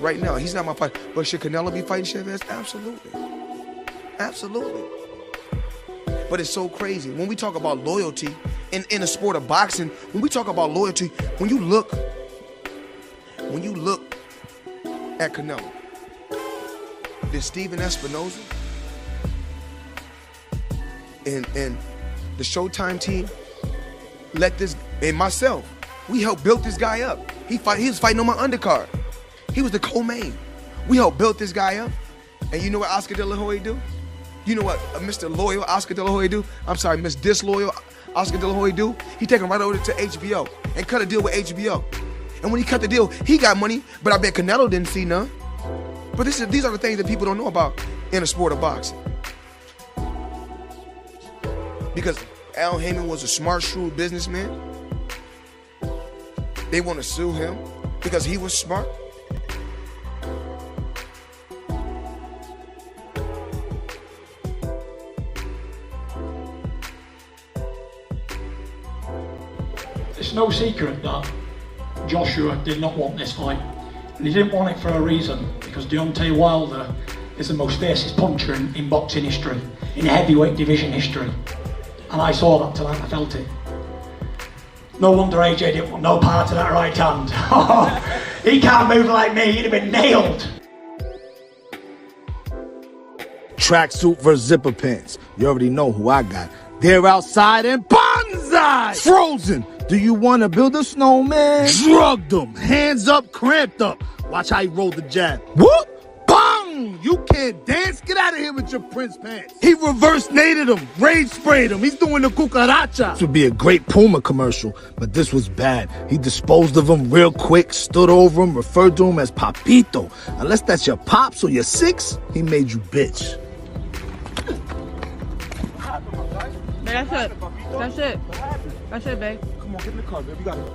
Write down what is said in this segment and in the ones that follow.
right now. He's not my fight. But should Canelo be fighting Chavez? Absolutely. Absolutely. But it's so crazy. When we talk about loyalty in the sport of boxing, when we talk about loyalty, when you look at Canelo, did Steven Espinoza and the Showtime team let this, and myself, we helped build this guy up. He was fighting on my undercard. He was the co-main. We helped build this guy up. And you know what Oscar De La Hoya do? You know what Mr. Loyal Oscar De La Hoya do? I'm sorry, Miss Disloyal Oscar De La Hoya do? He take him right over to HBO and cut a deal with HBO. And when he cut the deal, he got money, but I bet Canelo didn't see none. But these are the things that people don't know about in the sport of boxing. Because Al Heyman was a smart, shrewd businessman. They want to sue him because he was smart. It's no secret that Joshua did not want this fight. And he didn't want it for a reason, because Deontay Wilder is the most fiercest puncher in boxing history, in heavyweight division history. And I saw that tonight, I felt it. No wonder AJ didn't want no part of that right hand. He can't move like me, he'd have been nailed. Tracksuit versus zipper pants. You already know who I got. They're outside and bonsai! Frozen! Do you want to build a snowman? Drugged him. Hands up, cramped up. Watch how he rolled the jab. Whoop! Bang! You can't dance? Get out of here with your Prince pants. He reverse naded him. Rage sprayed him. He's doing the cucaracha. This would be a great Puma commercial, but this was bad. He disposed of him real quick, stood over him, referred to him as Papito. Unless that's your pops or your six, he made you bitch. That's it. That's it. That's it, babe. Come on, get in the car, babe. You got it.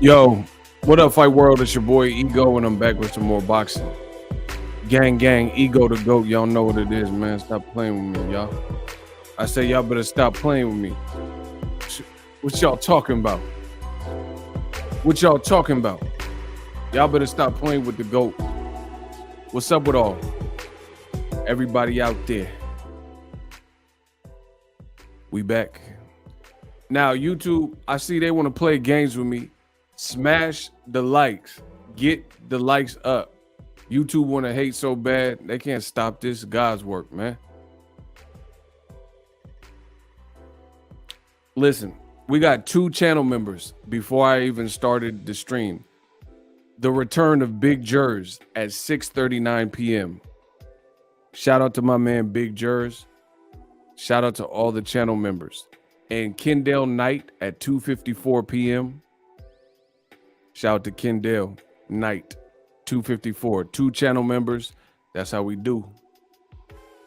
Yo, what up, Fight World? It's your boy Ego, and I'm back with some more boxing. Gang, Ego the GOAT. Y'all know what it is, man. Stop playing with me, y'all. I say y'all better stop playing with me. What y'all talking about? What y'all talking about? Y'all better stop playing with the GOAT. What's up with all? Everybody out there. We back. Now, YouTube, I see they want to play games with me. Smash the likes. Get the likes up. YouTube want to hate so bad. They can't stop this. God's work, man. Listen, we got 2 channel members before I even started the stream. The return of Big Jers at 6:39 p.m. Shout out to my man Big Jers. Shout out to all the channel members. And Kendall Knight at 2:54 p.m. Shout out to Kendall Knight, 2:54. 2 channel members. That's how we do.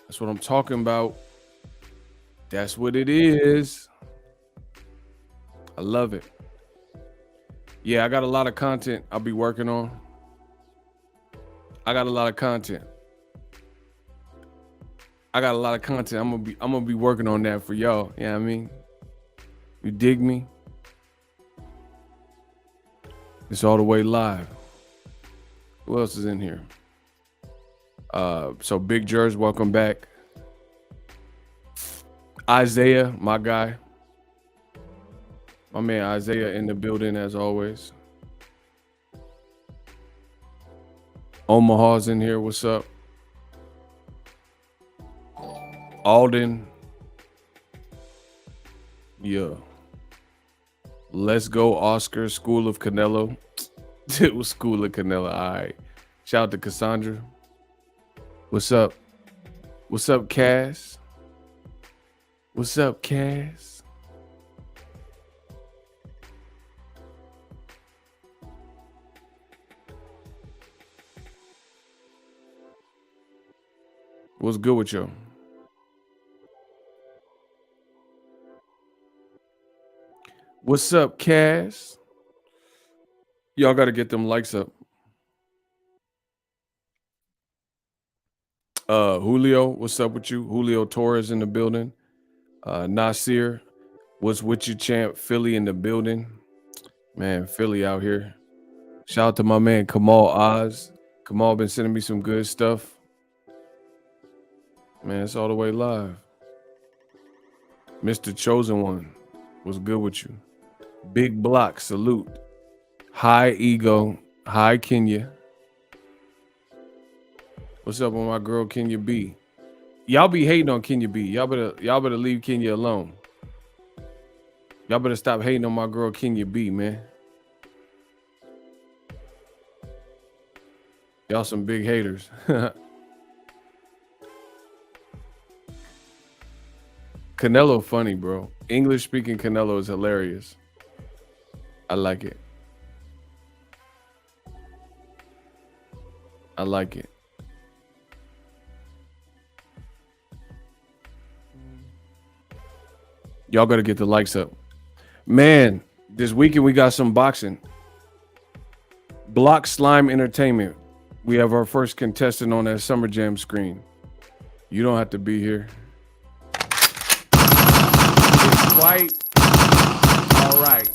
That's what I'm talking about. That's what it is. I love it. Yeah, I got a lot of content I'll be working on. I got a lot of content. I'm gonna be working on that for y'all. You know what I mean? You dig me? It's all the way live. Who else is in here? So Big Jers, welcome back. Isaiah, my guy. My man Isaiah in the building as always. Omaha's in here. What's up? Alden. Yeah. Let's go, Oscar. School of Canelo. It was School of Canelo. All right. Shout out to Cassandra. What's up? What's up, Cass? What's up, Cass? What's good with you? What's up, Cass? Y'all got to get them likes up. Julio, what's up with you? Julio Torres in the building. Nasir, what's with you, champ? Philly in the building. Man, Philly out here. Shout out to my man Kamal Oz. Kamal been sending me some good stuff. Man, it's all the way live. Mr. Chosen One, what's good with you? Big Block, salute. Hi, Ego. Hi, Kenya. What's up with my girl, Kenya B? Y'all be hating on Kenya B. Y'all better leave Kenya alone. Y'all better stop hating on my girl, Kenya B, man. Y'all some big haters. Canelo funny, bro. English speaking Canelo is hilarious. I like it. I like it. Y'all gotta get the likes up. Man, this weekend we got some boxing. Block Slime Entertainment. We have our first contestant on that Summer Jam screen. You don't have to be here. White. All right.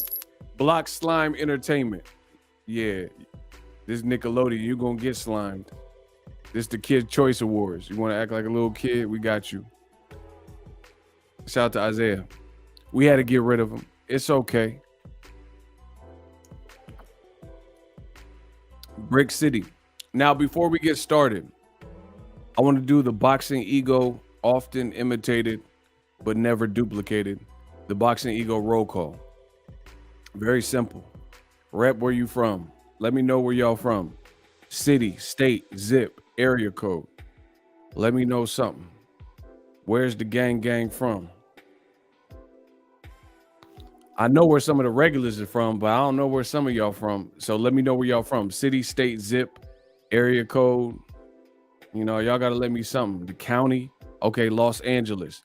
Block Slime Entertainment. Yeah. This Nickelodeon, you're going to get slimed. This the Kid Choice Awards. You want to act like a little kid? We got you. Shout out to Isaiah. We had to get rid of him. It's okay. Brick City. Now, before we get started, I want to do the boxing ego, often imitated, but never duplicated. The boxing ego roll call. Very simple. Rep where you from. Let me know where y'all from. City, state, zip, area code. Let me know something. Where's the gang from? I know where some of the regulars are from, but I don't know where some of y'all from. So let me know where y'all from. City, state, zip, area code. You know, y'all got to let me something. The county. Okay, Los Angeles.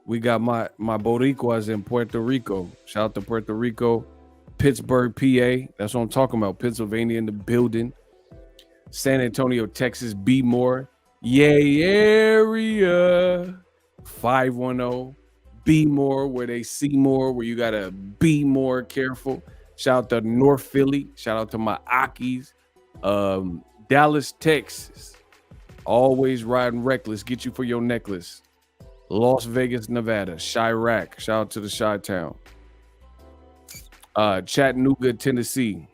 We got my Boricuas in Puerto Rico. Shout out to Puerto Rico. Pittsburgh, PA. That's what I'm talking about. Pennsylvania in the building. San Antonio, Texas. Be more. Yay area. 510. Be more, where they see more, where you gotta be more careful. Shout out to North Philly. Shout out to my Akis. Dallas, Texas. Always riding reckless. Get you for your necklace. Las Vegas, Nevada. Chirac. Shout out to the Chi-Town. Chattanooga, Tennessee,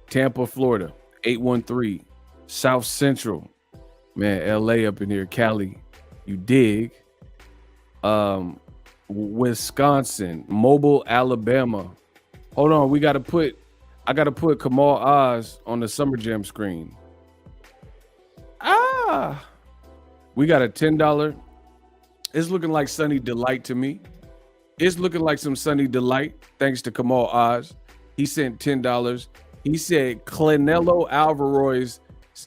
Tampa, Florida, 813, South Central, man, LA up in here, Cali, you dig? Wisconsin, Mobile, Alabama. Hold on, I gotta put Kamal Oz on the Summer Jam screen. We got a $10. It's looking like Sunny Delight to me. It's looking like some Sunny Delight, thanks to Kamal Oz. He sent $10. He said Canelo Alvarez.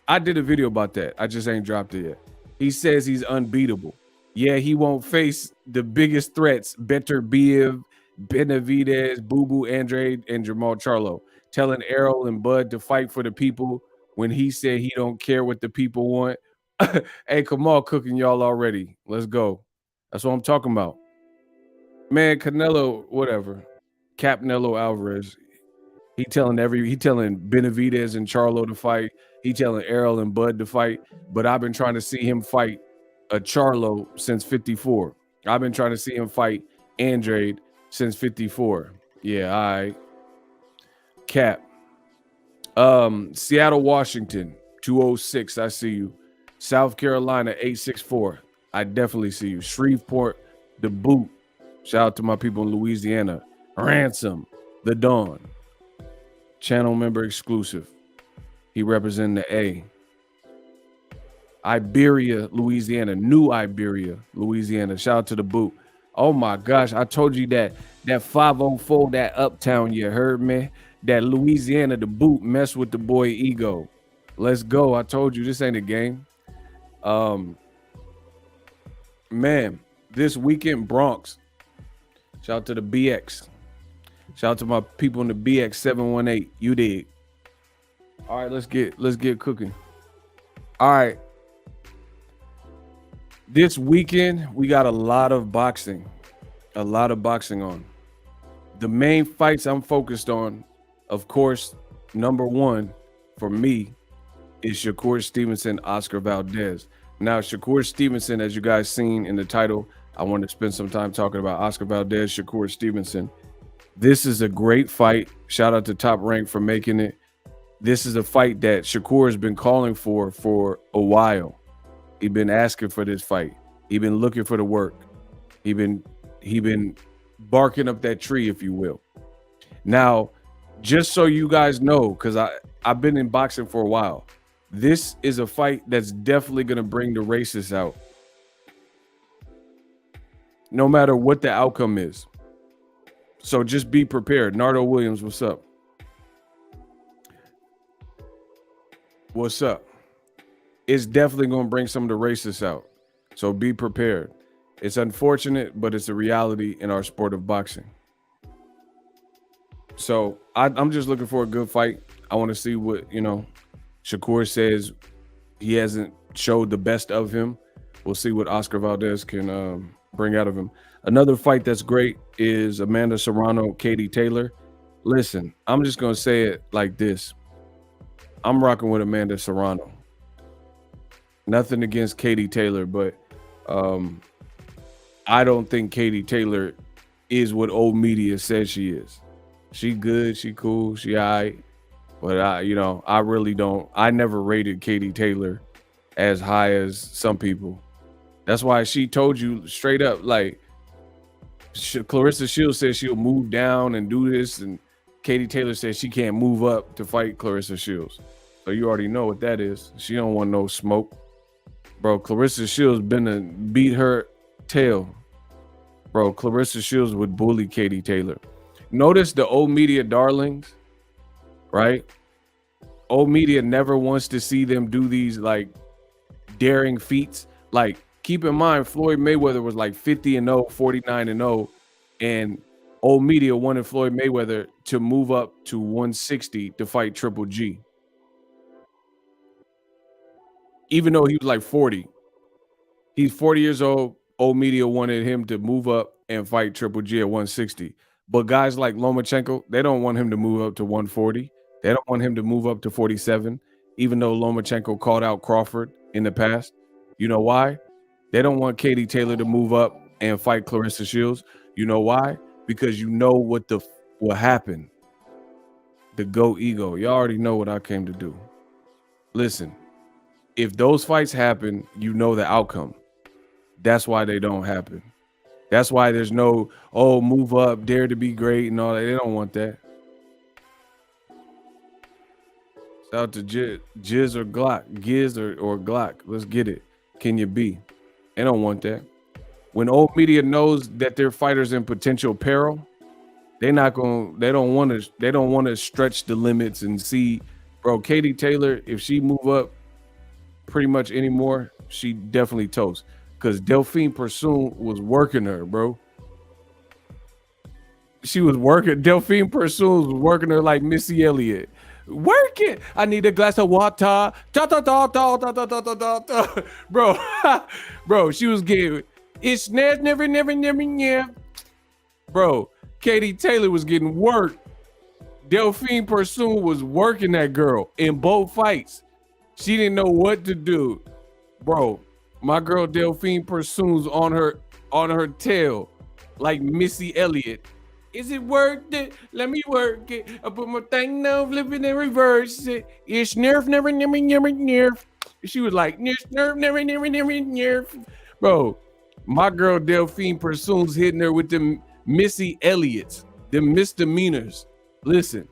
I did a video about that. I just ain't dropped it yet. He says he's unbeatable. Yeah, he won't face the biggest threats, Better Biev, Benavidez, Boo Boo Andrade, and Jermell Charlo. Telling Errol and Bud to fight for the people when he said he don't care what the people want. Hey, Kamal cooking y'all already. Let's go. That's what I'm talking about. Man, Canelo, whatever. Canelo Alvarez. He telling Benavidez and Charlo to fight. He telling Errol and Bud to fight. But I've been trying to see him fight a Charlo since 54. I've been trying to see him fight Andrade since 54. Yeah, all right. Cap. Seattle, Washington, 206. I see you. South Carolina, 864. I definitely see you. Shreveport, the boot. Shout out to my people in Louisiana. Ransom, the Dawn. Channel member exclusive. He representing the A. Iberia, Louisiana. New Iberia, Louisiana. Shout out to the boot. Oh my gosh, I told you that 504, that uptown, you heard me? That Louisiana, the boot, mess with the boy ego. Let's go. I told you this ain't a game. Man, this weekend, Bronx. Shout out to the BX. Shout out to my people in the BX 718. You dig? All right, let's get cooking. All right. This weekend, we got a lot of boxing. A lot of boxing on. The main fights I'm focused on, of course, number one for me is Shakur Stevenson, Oscar Valdez. Now, Shakur Stevenson, as you guys seen in the title, I want to spend some time talking about Oscar Valdez, Shakur Stevenson. This is a great fight. Shout out to Top Rank for making it. This is a fight that Shakur has been calling for a while. He's been asking for this fight. He's been looking for the work. He been barking up that tree, if you will. Now, just so you guys know, because I've been in boxing for a while, this is a fight that's definitely going to bring the racists out. No matter what the outcome is. So just be prepared. Nardo Williams, what's up? What's up? It's definitely going to bring some of the racists out. So be prepared. It's unfortunate, but it's a reality in our sport of boxing. So I'm just looking for a good fight. I want to see what, Shakur says. He hasn't showed the best of him. We'll see what Oscar Valdez can bring out of him. Another fight that's great is Amanda Serrano, Katie Taylor. Listen, I'm just going to say it like this. I'm rocking with Amanda Serrano. Nothing against Katie Taylor, but I don't think Katie Taylor is what old media says she is. She good, she cool, she all right. But I really don't. I never rated Katie Taylor as high as some people. That's why she told you straight up, like, Clarissa Shields says she'll move down and do this, and Katie Taylor says she can't move up to fight Clarissa Shields. So you already know what that is. She don't want no smoke. Bro, Clarissa Shields been to beat her tail. Bro, Clarissa Shields would bully Katie Taylor. Notice the old media darlings, right? Old media never wants to see them do these, like, daring feats. Like, keep in mind, Floyd Mayweather was like 50-0, 49-0, and old media wanted Floyd Mayweather to move up to 160 to fight Triple G. Even though he was like 40. He's 40 years old. Old media wanted him to move up and fight Triple G at 160. But guys like Lomachenko, they don't want him to move up to 140. They don't want him to move up to 47, even though Lomachenko called out Crawford in the past. You know why? They don't want Katie Taylor to move up and fight Clarissa Shields. You know why? Because you know what the what happened. The GOAT ego. Y'all already know what I came to do. Listen, if those fights happen, you know the outcome. That's why they don't happen. That's why there's no, oh, move up, dare to be great and all that. They don't want that. Shout out to Giz or Glock. Giz or Glock. Let's get it. Can you be? They don't want that. When old media knows that their fighters in potential peril, they don't want to stretch the limits and see, bro, Katie Taylor, if she move up pretty much anymore, she definitely toast. Because Delphine Pursoon was working her, bro. She was working. Delphine Pursoon was working her like Missy Elliott. Work it. I need a glass of water. Bro, bro, she was getting it's never. Bro, Katie Taylor was getting worked. Delphine Pursoon was working that girl in both fights. She didn't know what to do. Bro, my girl Delphine Pursoon's on her tail like Missy Elliott. Is it worth it? Let me work it. I put my thing now, flip it and reverse it. It's nerf, never. She was like, nerf, never. Bro, my girl Delphine Pursoon's hitting her with them Missy Elliott's, them misdemeanors. Listen.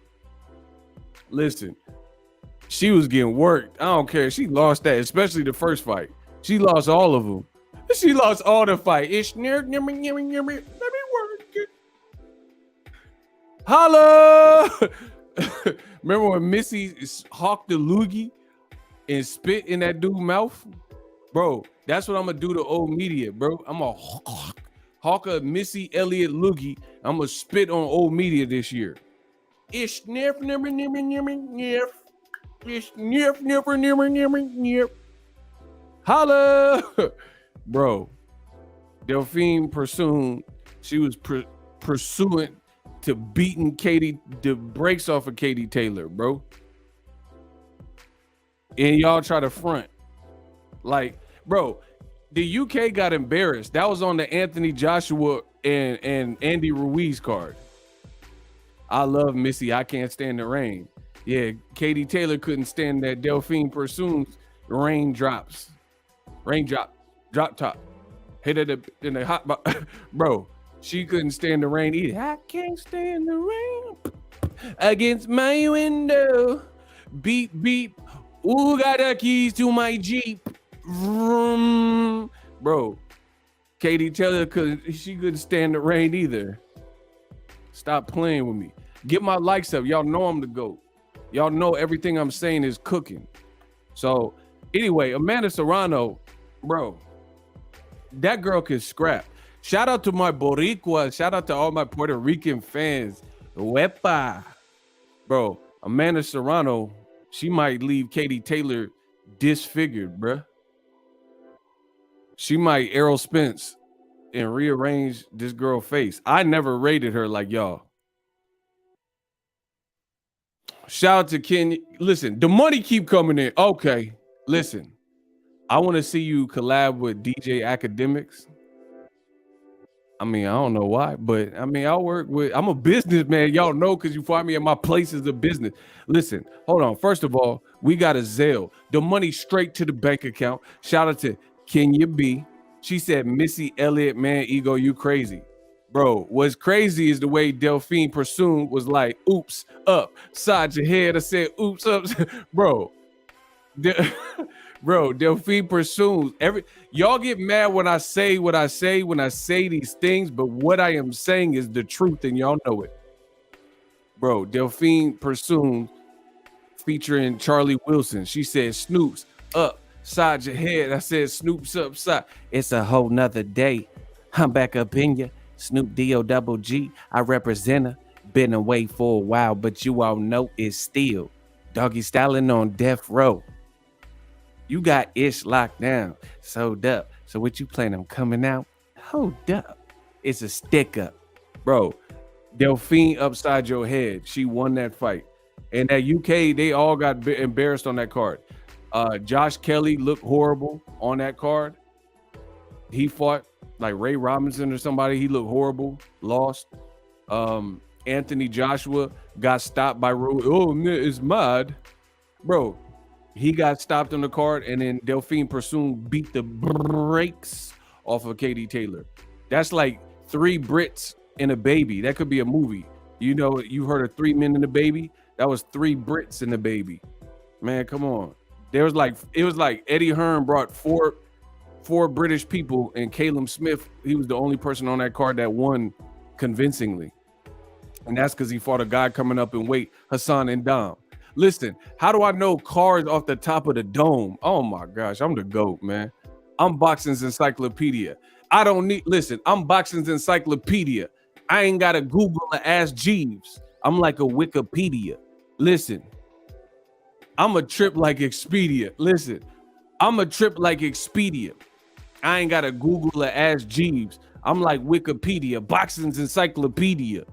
She was getting worked. I don't care. She lost that, especially the first fight. She lost all of them. She lost all the fight. It's nerf, never. Let me work it. Holla! Remember when Missy hawked the loogie and spit in that dude's mouth? Bro, that's what I'm going to do to old media, bro. I'm going to hawk a Missy Elliott loogie. I'm going to spit on old media this year. It's nerf, never. It's nerf, never. Holla! Bro, Delphine Pursoon, she was pursuant to beating the brakes off of Katie Taylor, bro. And y'all try to front. Like, bro, the UK got embarrassed. That was on the Anthony Joshua and Andy Ruiz card. I love Missy. I can't stand the rain. Yeah, Katie Taylor couldn't stand that Delphine Pursoon's raindrop, drop top. Hit it in the hot box. Bro, she couldn't stand the rain either. I can't stand the rain against my window. Beep, beep. Who got the keys to my Jeep? Vroom. Bro, Katie Taylor she couldn't stand the rain either. Stop playing with me. Get my likes up. Y'all know I'm the GOAT. Y'all know everything I'm saying is cooking. So anyway, Amanda Serrano, bro, that girl can scrap. Shout out to my Boricua. Shout out to all my Puerto Rican fans. Wepa. Bro, Amanda Serrano, she might leave Katie Taylor disfigured, bruh. She might Errol Spence and rearrange this girl's face. I never rated her like y'all. Shout out to Ken. Listen, the money keep coming in. Okay, listen. I want to see you collab with DJ Academics. I mean, I don't know why, but I mean, I'm a businessman. Y'all know because you find me at my places of business. Listen, hold on. First of all, we got a Zelle. The money straight to the bank account. Shout out to Kenya B. She said, Missy Elliott, man, ego, you crazy. Bro, what's crazy is the way Delphine Pursoon was like, oops, up, side your head. I said, oops, up. Bro, bro, Delphine Pursoon. Y'all get mad when I say what I say when I say these things, but what I am saying is the truth, and y'all know it. Bro, Delphine Pursoon featuring Charlie Wilson. She said, Snoops, up, side your head. I said, Snoops upside. It's a whole nother day. I'm back up in ya. Snoop D-O-double-G. I represent her. Been away for a while, but you all know it's still doggy styling on death row. You got Ish locked down, sold up. So what you plan on coming out? Hold up. It's a stick up. Bro, Delphine upside your head. She won that fight. And that UK, they all got embarrassed on that card. Josh Kelly looked horrible on that card. He fought like Ray Robinson or somebody. He looked horrible, lost. Anthony Joshua got stopped by Rui. Oh, it's mad. Bro, he got stopped on the card, and then Delphine Persoon beat the brakes off of Katie Taylor. That's like 3 Brits and a baby. That could be a movie. You know, you heard of 3 Men and a Baby? That was 3 Brits and a baby. Man, come on. It was like Eddie Hearn brought four British people, and Caleb Smith, he was the only person on that card that won convincingly. And that's because he fought a guy coming up in weight, Hassan Ndam. Listen, how do I know cards off the top of the dome? Oh my gosh, I'm the GOAT, man. I'm Boxing's encyclopedia. I'm Boxing's encyclopedia. I ain't got to Google or ask Jeeves. I'm like a Wikipedia. Listen, I'm a trip like Expedia. Listen, I'm a trip like Expedia. I ain't got to Google or ask Jeeves. I'm like Wikipedia, Boxing's encyclopedia.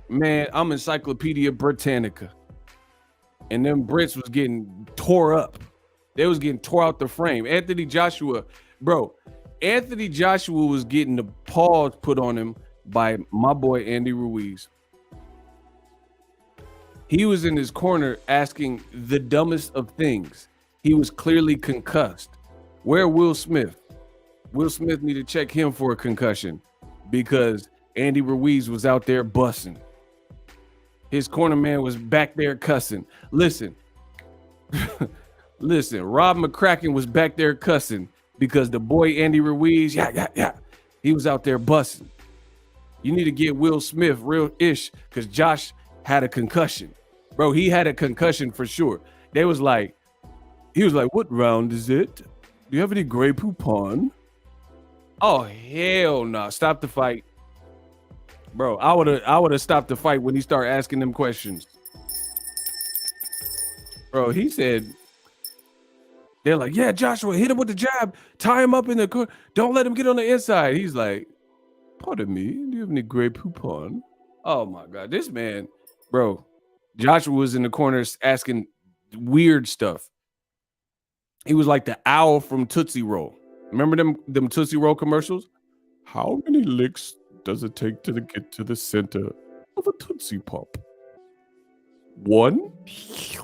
Man, I'm Encyclopedia Britannica. And them Brits was getting tore up. They was getting tore out the frame. Anthony Joshua was getting the paws put on him by my boy Andy Ruiz. He was in his corner asking the dumbest of things. He was clearly concussed. Where Will Smith? Will Smith need to check him for a concussion because Andy Ruiz was out there bussing. His corner man was back there cussing. Listen, Rob McCracken was back there cussing because the boy Andy Ruiz, he was out there bussing. You need to get Will Smith real ish because Josh had a concussion. Bro, he had a concussion for sure. He was like, what round is it? Do you have any Grey Poupon? Oh, hell no. Stop the fight. Bro, I would have stopped the fight when he started asking them questions. Bro, he said, they're like, yeah, Joshua, hit him with the jab, tie him up in the corner, don't let him get on the inside. He's like, pardon me, do you have any Grey Poupon? Oh my God, this man, bro, Joshua was in the corners asking weird stuff. He was like the owl from Tootsie Roll. Remember them Tootsie Roll commercials? How many licks does it take to get to the center of a Tootsie Pop? 1, 2,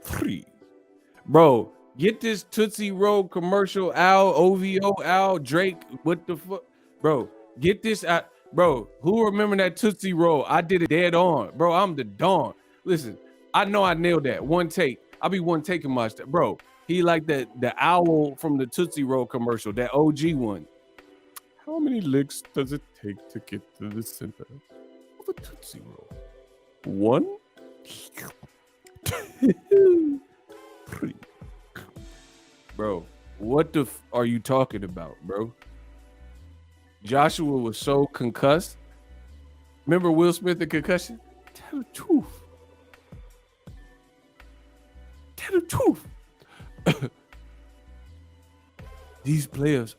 3. Bro, get this Tootsie Roll commercial, Al, OVO, Al, Drake, what the fuck? Bro, get this out. Bro, who remember that Tootsie Roll? I did it dead on. Bro, I'm the Dawn. Listen, I know I nailed that. One take. I'll be one taking my stuff. Bro, he like the owl from the Tootsie Roll commercial, that OG one. How many licks does it take to get to the center of a Tootsie Roll? 1, 2, 3. Bro, what the are you talking about, bro? Joshua was so concussed. Remember Will Smith, the concussion? Tell the truth. Tell the truth. These players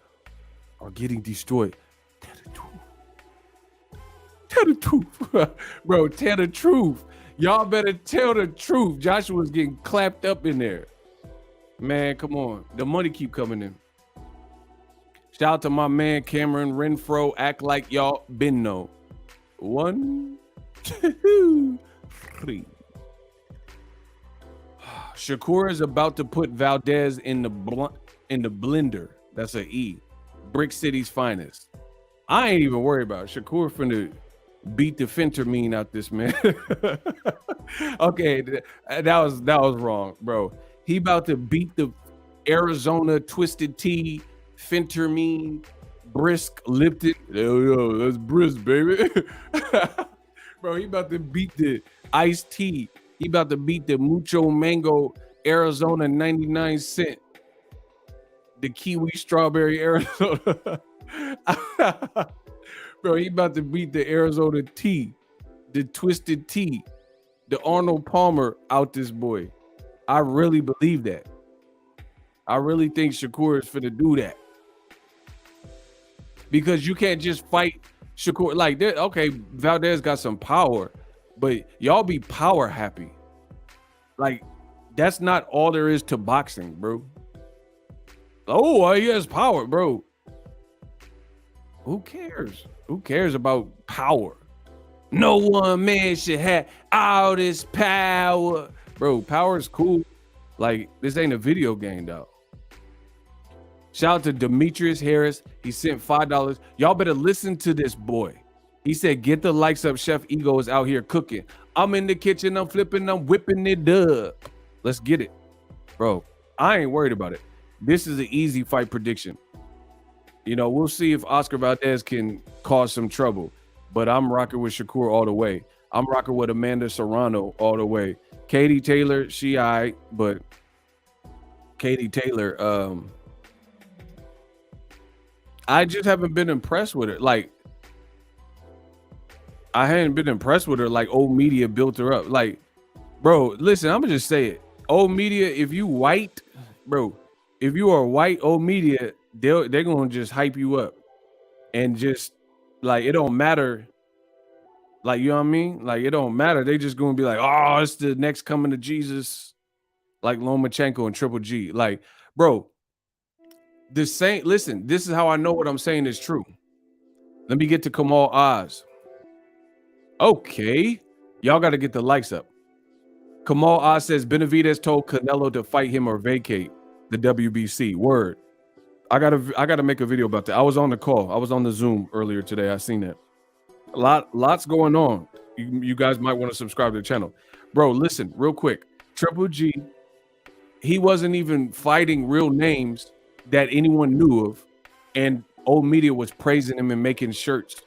are getting destroyed. Tell the truth. Tell the truth. Bro, tell the truth. Y'all better tell the truth. Joshua's getting clapped up in there. Man, come on. The money keep coming in. Shout out to my man Cameron Renfro. Act like y'all been know. 1, 2, 3. Shakur is about to put Valdez in the blender. That's an E. Brick City's finest. I ain't even worried about it. Shakur finna beat the fentanyl out this man. Okay, that was wrong, bro. He about to beat the Arizona Twisted Tea, fentanyl, brisk Lipton. Yo, that's brisk, baby. Bro, he about to beat the iced tea. He about to beat the Mucho Mango Arizona 99 cent. The Kiwi Strawberry Arizona. Bro, he about to beat the Arizona tea. The Twisted Tea. The Arnold Palmer out this boy. I really believe that. I really think Shakur is finna do that. Because you can't just fight Shakur. Like, okay, Valdez got some power, but y'all be power happy. Like, that's not all there is to boxing, bro. Oh, he has power, bro. Who cares? Who cares about power? No one man should have all this power. Bro, power is cool. Like, this ain't a video game, though. Shout out to Demetrius Harris. He sent $5. Y'all better listen to this boy. He said, get the likes up. Chef Ego is out here cooking. I'm in the kitchen. I'm flipping. I'm whipping it up. Let's get it. Bro, I ain't worried about it. This is an easy fight prediction. You know, we'll see if Oscar Valdez can cause some trouble. But I'm rocking with Shakur all the way. I'm rocking with Amanda Serrano all the way. Katie Taylor, she all right, but Katie Taylor, I just haven't been impressed with her. Like, I hadn't been impressed with her like old media built her up. Like, bro, listen, I'm gonna just say it. Old media, if you white, bro, if you are white, old media, they're gonna just hype you up. And just, like, it don't matter. Like, you know what I mean? Like, it don't matter. They just gonna be like, oh, it's the next coming to Jesus. Like Lomachenko and Triple G. Like, bro, listen, this is how I know what I'm saying is true. Let me get to Kamal Oz. Okay. Y'all got to get the likes up. Kamal Oz says Benavidez told Canelo to fight him or vacate the WBC. Word. I gotta make a video about that. I was on the call. I was on the Zoom earlier today. I seen that. Lots going on. You guys might want to subscribe to the channel. Bro, listen, real quick. Triple G, he wasn't even fighting real names that anyone knew of, and old media was praising him and making shirts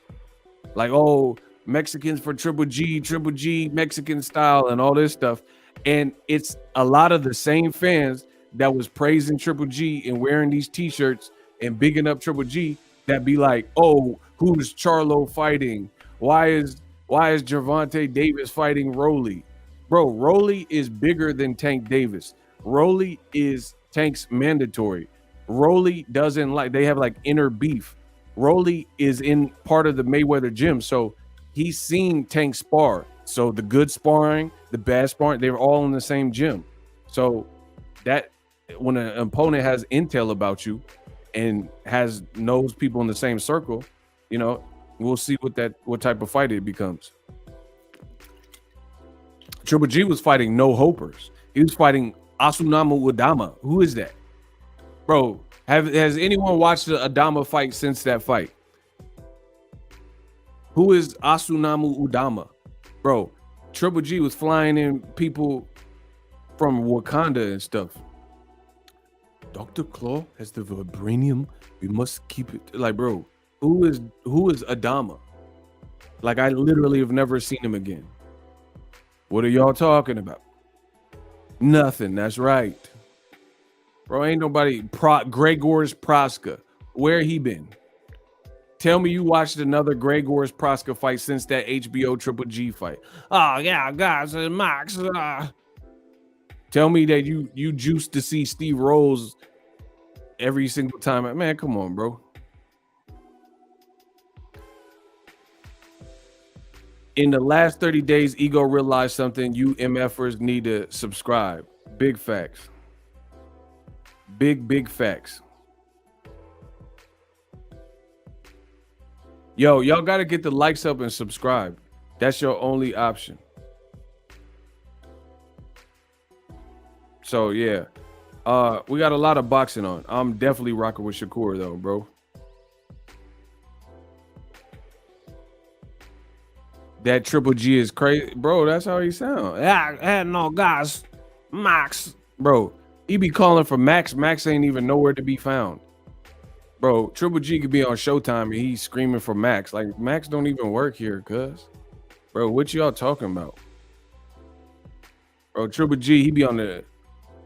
like, oh, Mexicans for Triple G, Mexican style, and all this stuff. And it's a lot of the same fans that was praising Triple G and wearing these t-shirts and bigging up Triple G that be like, oh, who's Charlo fighting? Why is Gervonta Davis fighting Rolly? Bro, Rolly is bigger than Tank Davis. Rolly is Tank's mandatory. Rolly doesn't like, they have like inner beef. Rolly is in part of the Mayweather gym, so he's seen Tank spar. So the good sparring, the bad sparring, they were all in the same gym. So that when an opponent has intel about you and knows people in the same circle, you know, we'll see what type of fight it becomes. Triple G was fighting no hopers. He was fighting Asunamu Udama. Who is that? Bro, has anyone watched the Adama fight since that fight? Who is Asunamu Udama? Bro, Triple G was flying in people from Wakanda and stuff. Dr. Claw has the vibranium. We must keep it. Like, bro, who is Adama? Like, I literally have never seen him again. What are y'all talking about? Nothing. That's right. Bro, ain't nobody. Gregor's Proska. Where he been? Tell me you watched another Gregor's Proska fight since that HBO Triple G fight. Oh, yeah, guys, and Max. Tell me that you juiced to see Steve Rose every single time. Man, come on, bro. In the last 30 days, Ego realized something. You MFers need to subscribe. Big facts. Big facts. Yo, y'all got to get the likes up and subscribe. That's your only option. So, yeah. We got a lot of boxing on. I'm definitely rocking with Shakur, though, bro. That Triple G is crazy. Bro, that's how he sound. Yeah, no, guys. Max. Bro, he be calling for Max. Max ain't even nowhere to be found. Bro, Triple G could be on Showtime and he's screaming for Max. Like, Max don't even work here, cuz. Bro, what y'all talking about? Bro, Triple G, he be on the...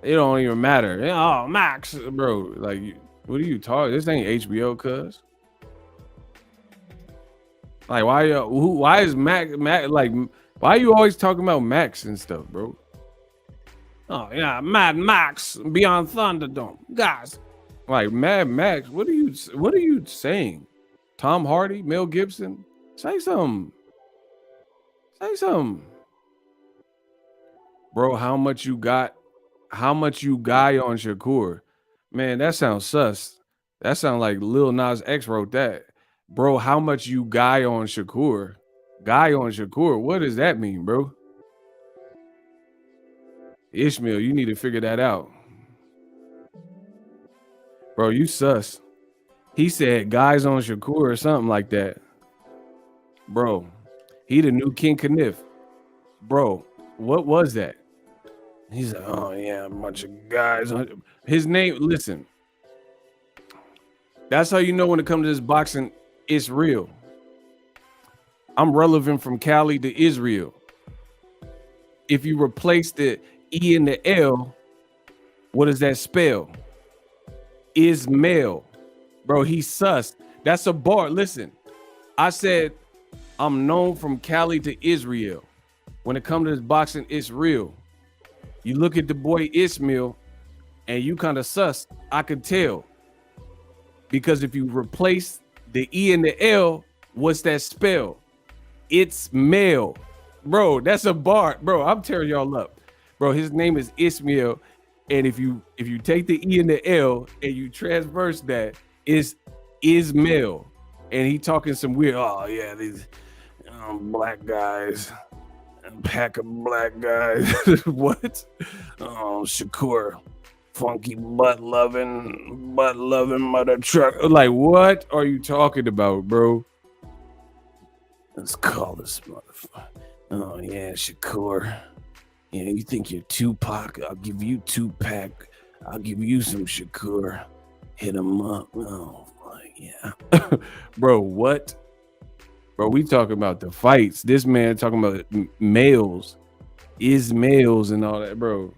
It don't even matter. Oh, Max. Bro, like, what are you talking? This ain't HBO, cuz. Like, why is Max, like, why are you always talking about Max and stuff, bro? Oh, yeah, Mad Max, Beyond Thunderdome. Guys. Like, Mad Max, what are you saying? Tom Hardy, Mel Gibson? Say something. Say something. Bro, how much you got on Shakur? Man, that sounds sus. That sounds like Lil Nas X wrote that. Bro, how much you guy on Shakur? Guy on Shakur. What does that mean, bro? Ishmael, you need to figure that out. Bro, you sus. He said guys on Shakur or something like that. Bro, he the new King Kniff. Bro, what was that? He's like, oh yeah, a bunch of guys. His name, listen. That's how you know when it comes to this boxing, it's real. I'm relevant from Cali to Israel. If you replace the E and the L, what does that spell? Ismail. Bro, he's sus. That's a bar. Listen, I said I'm known from Cali to Israel. When it comes to this boxing, it's real. You look at the boy Ismail and you kind of sus. I could tell. Because if you replace the E and the L, what's that spell? It's male. Bro, that's a bar. Bro, I'm tearing y'all up. Bro, his name is Ismail. And if you take the E and the L and you transverse that, it's Ismail. And he talking some weird, oh yeah, these black guys. A pack of black guys. What? Oh, Shakur. Funky butt loving mother truck. Like, what are you talking about, bro? Let's call this motherfucker. Oh yeah, Shakur. Yeah, you think you're Tupac? I'll give you Tupac. I'll give you some Shakur. Hit him up. Oh yeah. Bro, what? Bro, we talking about the fights. This man talking about males. Is males and all that, bro.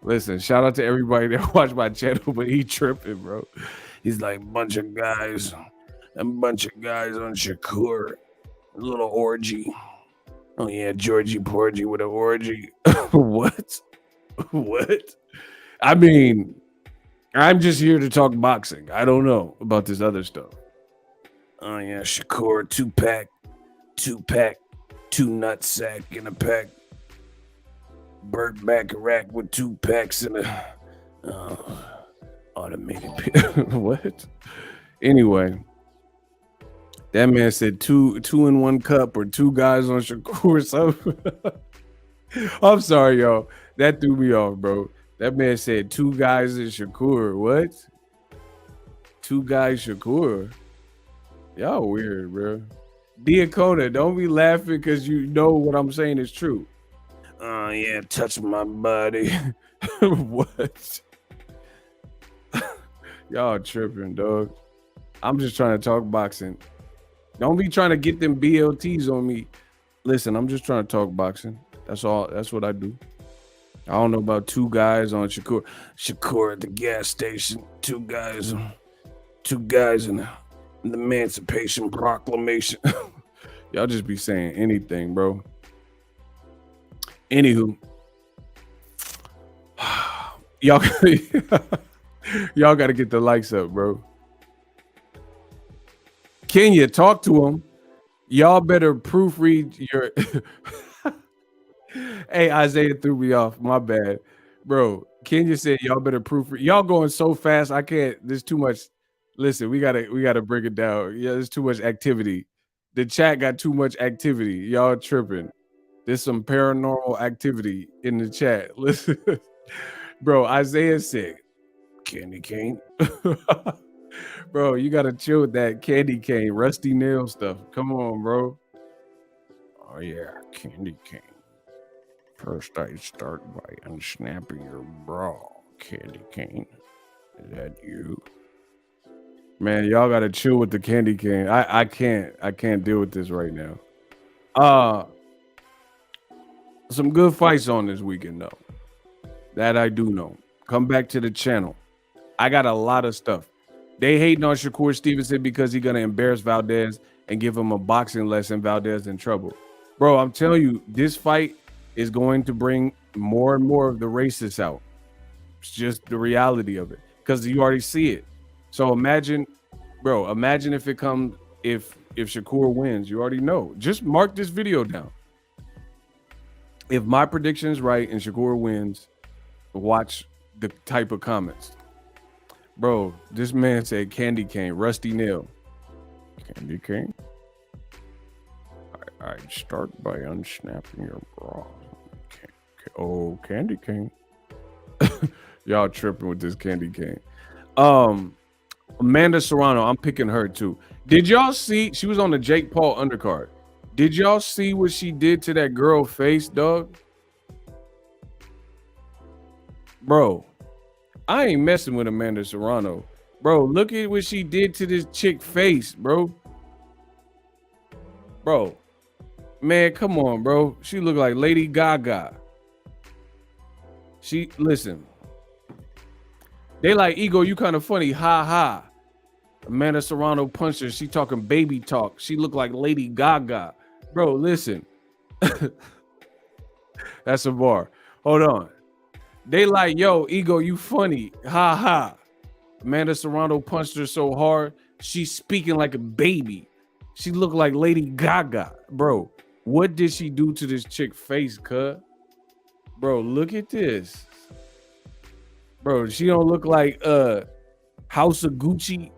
Listen, shout out to everybody that watched my channel, but he tripping, bro. He's like a bunch of guys on Shakur. A little orgy. Oh yeah, Georgie Porgy with an orgy. What? What? I mean, I'm just here to talk boxing. I don't know about this other stuff. Oh yeah, Shakur, 2-pack, 2 nutsack in a pack. Burt Bacharach with 2 packs in a automated. What? Anyway, that man said two in 1 cup or 2 guys on Shakur. So I'm sorry, y'all. That threw me off, bro. That man said 2 guys in Shakur. What? 2 guys Shakur. Y'all weird, bro. Diakota, don't be laughing because you know what I'm saying is true. Oh yeah, touch my body. What? Y'all tripping, dog. I'm just trying to talk boxing. Don't be trying to get them BLTs on me. Listen, I'm just trying to talk boxing. That's all. That's what I do. I don't know about 2 guys on Shakur. Shakur at the gas station. 2 guys in the Emancipation Proclamation. Y'all just be saying anything, bro. Anywho, y'all got to get the likes up, bro. Kenya, talk to him. Y'all better proofread your. Hey, Isaiah threw me off. My bad, bro. Kenya said y'all better proofread. Y'all going so fast, I can't. There's too much. Listen, we gotta break it down. Yeah, there's too much activity. The chat got too much activity. Y'all tripping. There's some paranormal activity in the chat. Listen, bro. Isaiah said, "Candy cane." Bro, you gotta chill with that candy cane, rusty nail stuff. Come on, bro. Oh yeah, candy cane. First, I start by unsnapping your bra, candy cane. Is that you? Man, y'all gotta chill with the candy cane. I can't deal with this right now. Some good fights on this weekend though. That I do know. Come back to the channel. I got a lot of stuff. They hating on Shakur Stevenson because he's gonna embarrass Valdez and give him a boxing lesson. Valdez in trouble. Bro, I'm telling you, this fight is going to bring more and more of the racists out. It's just the reality of it. Because you already see it. So imagine if it comes, if Shakur wins, you already know. Just mark this video down. If my prediction is right and Shakur wins, watch the type of comments. Bro, this man said candy cane, rusty nail. Candy King. I'd start by unsnapping your bra. Oh, Candy King. Y'all tripping with this Candy King. Amanda Serrano, I'm picking her too. Did y'all see? She was on the Jake Paul undercard. Did y'all see what she did to that girl face, dog? Bro, I ain't messing with Amanda Serrano. Bro, look at what she did to this chick face, bro. Bro, man, come on, bro. She looked like Lady Gaga. Listen. They like, Ego, you kind of funny. Ha ha. Amanda Serrano punched her. She talking baby talk. She looked like Lady Gaga. Bro, listen. That's a bar. Hold on. They like, yo, Ego, you funny. Ha ha. Amanda Serrano punched her so hard, she's speaking like a baby. She looked like Lady Gaga. Bro, what did she do to this chick face, cuz? Bro, look at this. Bro, she don't look like House of Gucci,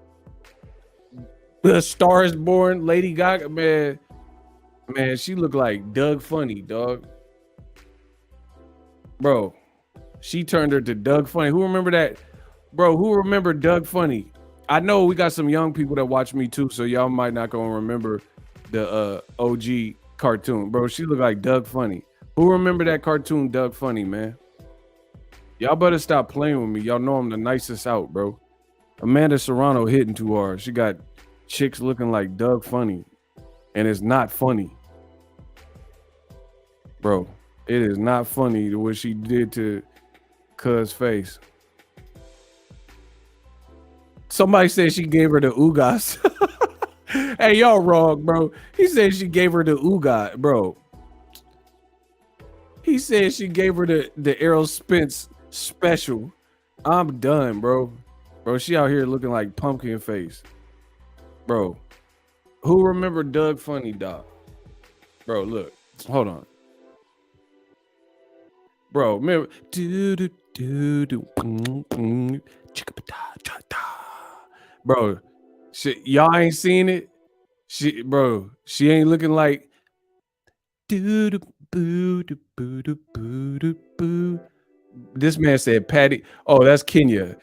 The Star is Born, Lady Gaga. Man, she look like Doug Funny, dog. Bro, she turned her to Doug Funny. Who remember that? Bro, who remember Doug Funny? I know we got some young people that watch me too, so y'all might not gonna remember the OG cartoon. Bro, she look like Doug Funny. Who remember that cartoon, Doug Funny, man? Y'all better stop playing with me. Y'all know I'm the nicest out, bro. Amanda Serrano hitting too hard. She got chicks looking like Doug Funny, and it's not funny. Bro, it is not funny what she did to Cuz face. Somebody said she gave her the Ugas. Hey, y'all wrong, bro. He said she gave her the Ugat, bro. He said she gave her the Errol Spence special. I'm done, bro. Bro, she out here looking like pumpkin face. Bro, who remember Doug Funny, dog? Bro, look. Hold on. Bro, remember. Bro, y'all ain't seen it. She ain't looking like. This man said Patty. Oh, that's Kenya.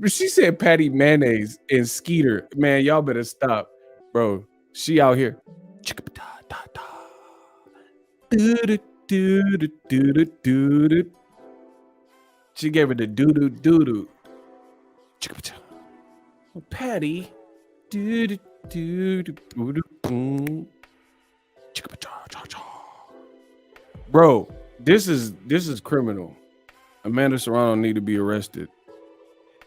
She said Patty Mayonnaise and Skeeter. Man, y'all better stop, bro. She out here. She gave her the doo-doo. Patty. Bro, this is criminal. Amanda Serrano need to be arrested.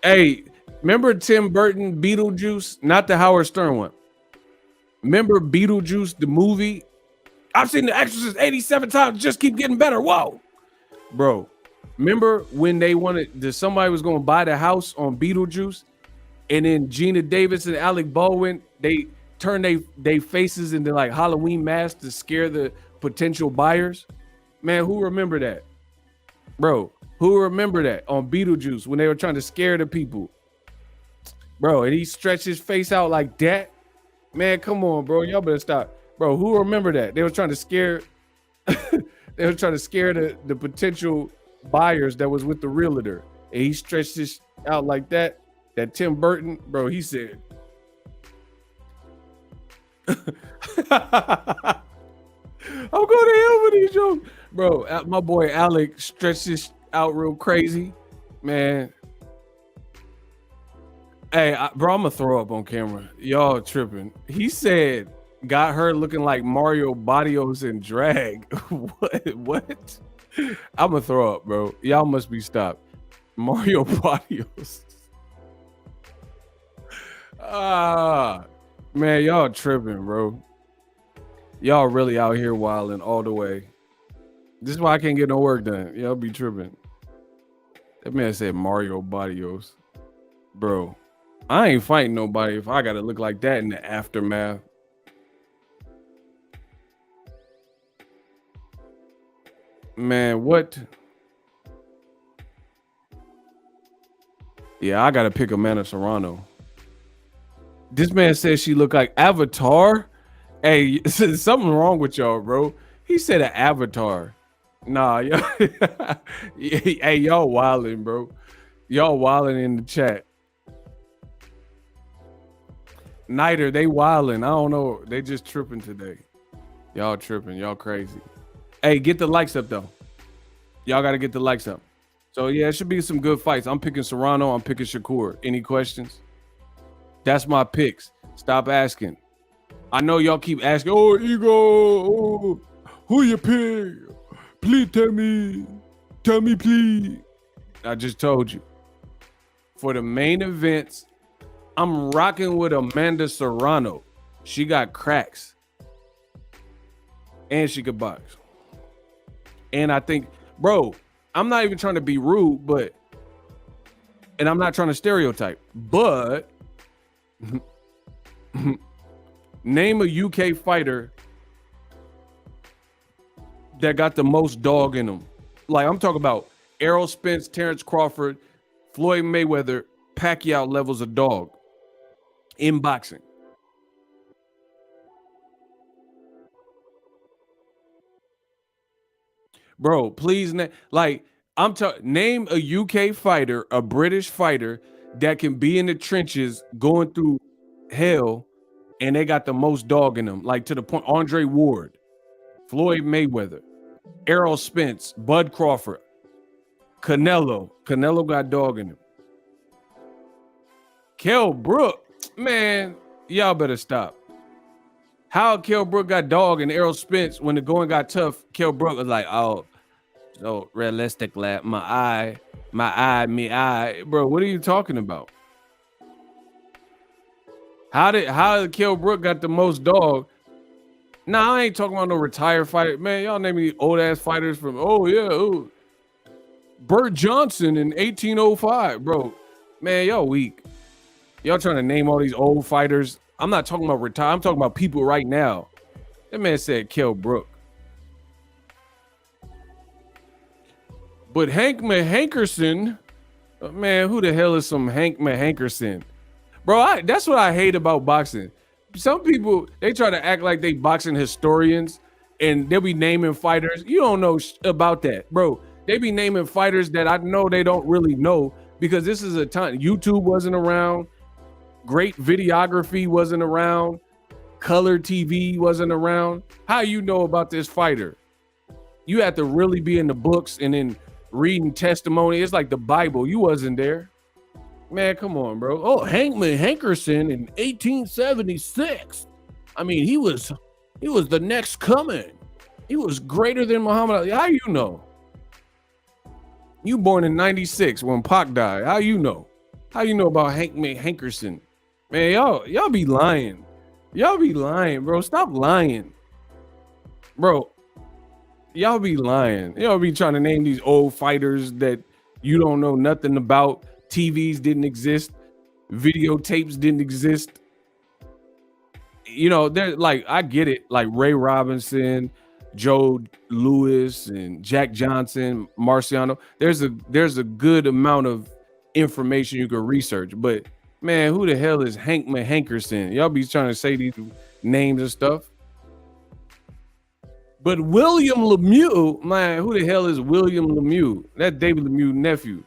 Hey, remember Tim Burton Beetlejuice? Not the Howard Stern one. Remember Beetlejuice, the movie? I've seen The Exorcist 87 times, just keep getting better. Whoa. Bro, remember when somebody was going to buy the house on Beetlejuice, and then Gina Davis and Alec Baldwin, they turned they faces into like Halloween masks to scare the potential buyers? Man, who remember that? Bro, who remember that on Beetlejuice when they were trying to scare the people? Bro, and he stretched his face out like that? Man, come on, bro. Y'all better stop. Bro, who remember that? They were trying to scare the potential buyers that was with the realtor. And he stretched this out like that. That Tim Burton, bro, he said. I'm going to hell with these jokes. Bro, my boy Alec stretched this out real crazy. Man. Hey, bro, I'm going to throw up on camera. Y'all tripping. He said, got her looking like Mario Barrios in drag. What? I'm going to throw up, bro. Y'all must be stopped. Mario Barrios. Man, y'all tripping, bro. Y'all really out here wilding all the way. This is why I can't get no work done. Y'all be tripping. That man said Mario Barrios. Bro, I ain't fighting nobody if I gotta look like that in the aftermath. Man, what? Yeah, I gotta pick Amanda Serrano. This man says she look like Avatar. Hey, something wrong with y'all, bro. He said an avatar. Nah, hey, y'all wilding, bro. Y'all wilding in the chat. Niter, they wilding. I don't know. They just tripping today. Y'all tripping. Y'all crazy. Hey, get the likes up, though. Y'all got to get the likes up. So, yeah, it should be some good fights. I'm picking Serrano. I'm picking Shakur. Any questions? That's my picks. Stop asking. I know y'all keep asking, oh, Ego, oh, who you pick? Please tell me. Tell me, please. I just told you. For the main events, I'm rocking with Amanda Serrano. She got cracks. And she could box. And I think, bro, I'm not even trying to be rude, but, and I'm not trying to stereotype, but name a UK fighter that got the most dog in them. Like, I'm talking about Errol Spence, Terrence Crawford, Floyd Mayweather, Pacquiao levels of dog in boxing. Bro, please, like, name a UK fighter, a British fighter that can be in the trenches going through hell and they got the most dog in them. Like, to the point, Andre Ward, Floyd Mayweather, Errol Spence, Bud Crawford, Canelo. Canelo got dog in him. Kell Brook, man, y'all better stop. How Kell Brook got dog and Errol Spence when the going got tough? Kell Brook was like, oh, so realistic, lad. My eye. Bro, what are you talking about? How did Kell Brook got the most dog? Nah, I ain't talking about no retired fighter. Man, y'all name me old ass fighters from, Burt Johnson in 1805, bro. Man, y'all weak. Y'all trying to name all these old fighters. I'm not talking about retire. I'm talking about people right now. That man said Kell Brook. But Hank Mahankerson, man, who the hell is some Hank Mahankerson? Bro, that's what I hate about boxing. Some people, they try to act like they boxing historians and they'll be naming fighters. You don't know about that, bro. They be naming fighters that I know they don't really know because this is a time YouTube wasn't around. Great videography wasn't around. Color TV wasn't around. How you know about this fighter? You have to really be in the books and then reading testimony. It's like the Bible. You wasn't there. Man, come on, bro. Oh, Hank Mahankerson in 1876. I mean, he was the next coming. He was greater than Muhammad Ali. How you know? You born in 96 when Pac died. How you know? How you know about Hank Mahankerson? Man, y'all be lying. Y'all be lying, bro. Stop lying. Bro, y'all be lying. Y'all be trying to name these old fighters that you don't know nothing about. TVs didn't exist. Videotapes didn't exist. You know, they're like, I get it. Like Ray Robinson, Joe Louis, and Jack Johnson, Marciano. There's a good amount of information you can research. But, man, who the hell is Hank Mahankerson? Y'all be trying to say these names and stuff. But William Lemieux, man, who the hell is William Lemieux? That's David Lemieux's nephew.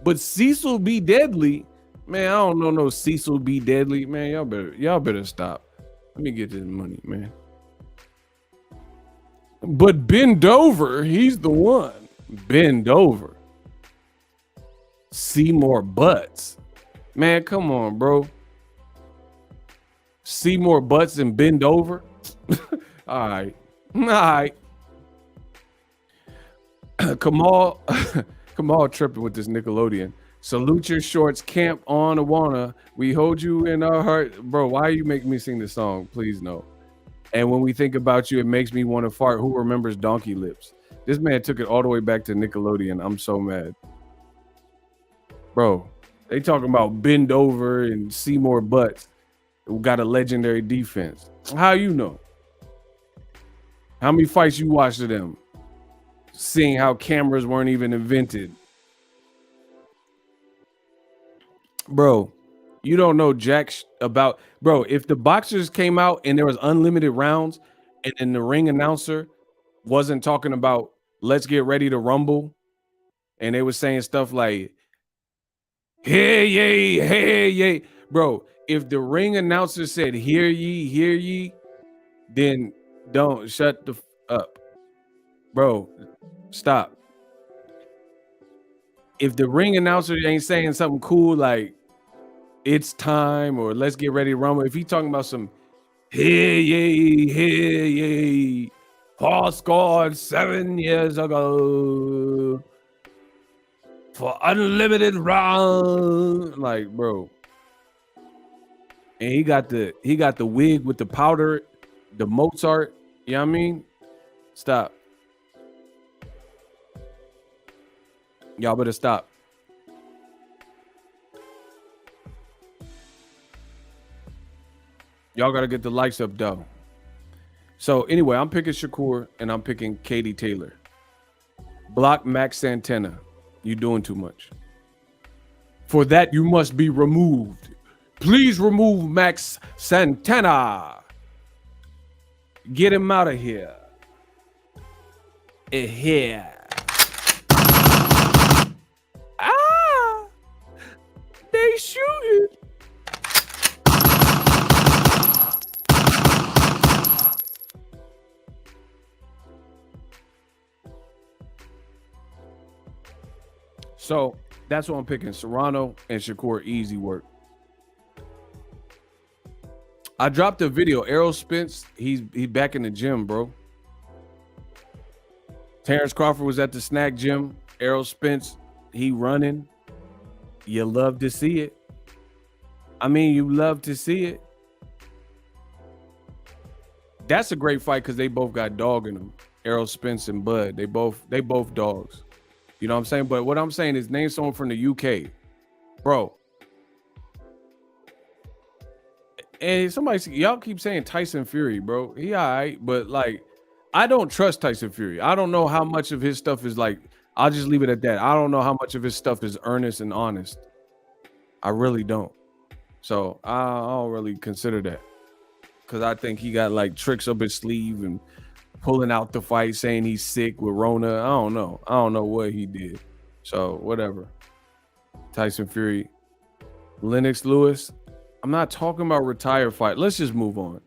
But Cecil B. Deadly, man, I don't know no Cecil B. Deadly. Man, y'all better stop. Let me get this money, man. But bend over, he's the one. Bend over. Seymour Butts. Man, come on, bro. Seymour Butts and bend over. All right. Kamal tripping with this Nickelodeon. Salute your shorts, camp on Awana. We hold you in our heart. Bro, why you make me sing this song? Please no. And when we think about you, it makes me want to fart. Who remembers Donkey Lips? This man took it all the way back to Nickelodeon. I'm so mad. Bro, they talking about bend over and Seymour Butts. Who got a legendary defense. How you know? How many fights you watched of them? Seeing how cameras weren't even invented. Bro, you don't know about bro. If the boxers came out and there was unlimited rounds, and then the ring announcer wasn't talking about let's get ready to rumble, and they were saying stuff like hey yay, bro. If the ring announcer said hear ye, then don't shut the up, bro. Stop. If the ring announcer ain't saying something cool like it's time or let's get ready to rumble, if he talking about some hey yay, Paul scored 7 years ago for unlimited round, like, bro. And he got the wig with the powder, the Mozart. You know what I mean? Stop. Y'all better stop. Y'all gotta get the likes up though. So anyway, I'm picking Shakur and I'm picking Katie Taylor. Block Max Santana. You doing too much. For that, you must be removed. Please remove Max Santana. Get him out of here. Here. Ah! They shooting. So that's what I'm picking. Serrano and Shakur, easy work. I dropped a video. Errol Spence, he's back in the gym, bro. Terrence Crawford was at the snack gym. Errol Spence, he running. You love to see it. I mean, you love to see it. That's a great fight because they both got dog in them. Errol Spence and Bud. They both dogs. You know what I'm saying? But what I'm saying is name someone from the UK. Bro. And y'all keep saying Tyson Fury, bro. He all right, but like, I don't trust Tyson Fury. I don't know how much of his stuff is like, I'll just leave it at that. I don't know how much of his stuff is earnest and honest. I really don't. So I don't really consider that. Because I think he got like tricks up his sleeve and pulling out the fight, saying he's sick with Rona. I don't know. I don't know what he did. So whatever. Tyson Fury. Lennox Lewis. I'm not talking about retired fight. Let's just move on.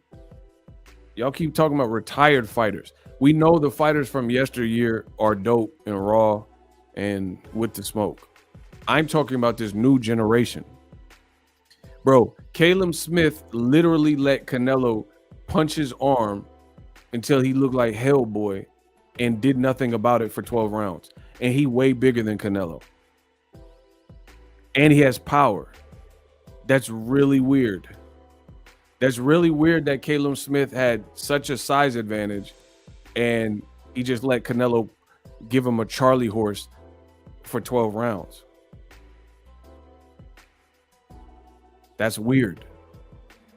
Y'all keep talking about retired fighters. We know the fighters from yesteryear are dope and raw and with the smoke. I'm talking about this new generation. Bro, Caleb Smith literally let Canelo punch his arm until he looked like Hellboy and did nothing about it for 12 rounds. And he way bigger than Canelo. And he has power. That's really weird. That's really weird that Caleb Smith had such a size advantage and he just let Canelo give him a Charlie horse for 12 rounds. That's weird.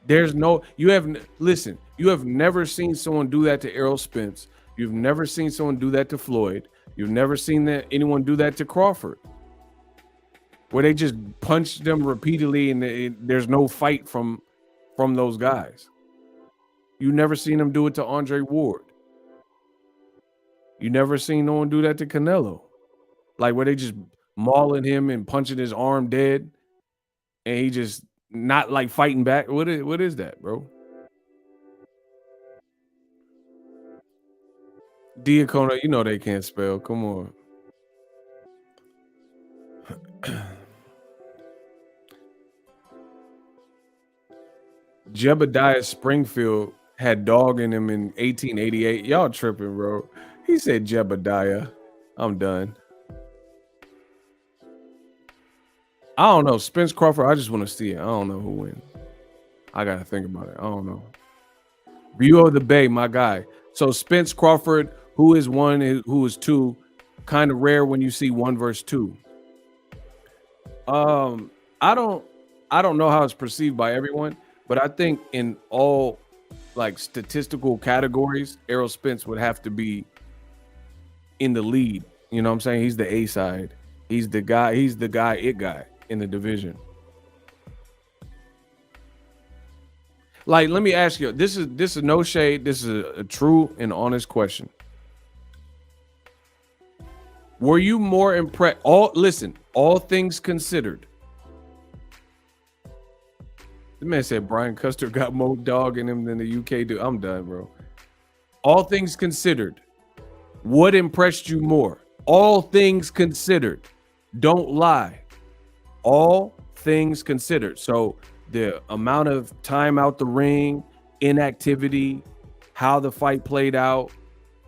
You have never seen someone do that to Errol Spence. You've never seen someone do that to Floyd. You've never seen anyone do that to Crawford, where they just punch them repeatedly and there's no fight from those guys. You never seen them do it to Andre Ward. You never seen no one do that to Canelo, like where they just mauling him and punching his arm dead, and he just not like fighting back. What is that, bro? Diacono, you know they can't spell. Come on. Jebediah Springfield had dog in him in 1888. Y'all tripping, bro. He said Jebediah. I'm done. I don't know. Spence Crawford, I just want to see it. I don't know who wins. I got to think about it. I don't know. View of the Bay, my guy. So Spence Crawford, who is one, who is two, kind of rare when you see 1 versus 2. I don't know how it's perceived by everyone, but I think in all like statistical categories, Errol Spence would have to be in the lead. You know what I'm saying? He's the A side. He's the guy in the division. Like, let me ask you. This is no shade. This is a true and honest question. Were you more impressed? All things considered. The man said Brian Custer got more dog in him than the UK do. I'm done, bro. All things considered, what impressed you more? All things considered. Don't lie. All things considered. So the amount of time out the ring, inactivity, how the fight played out,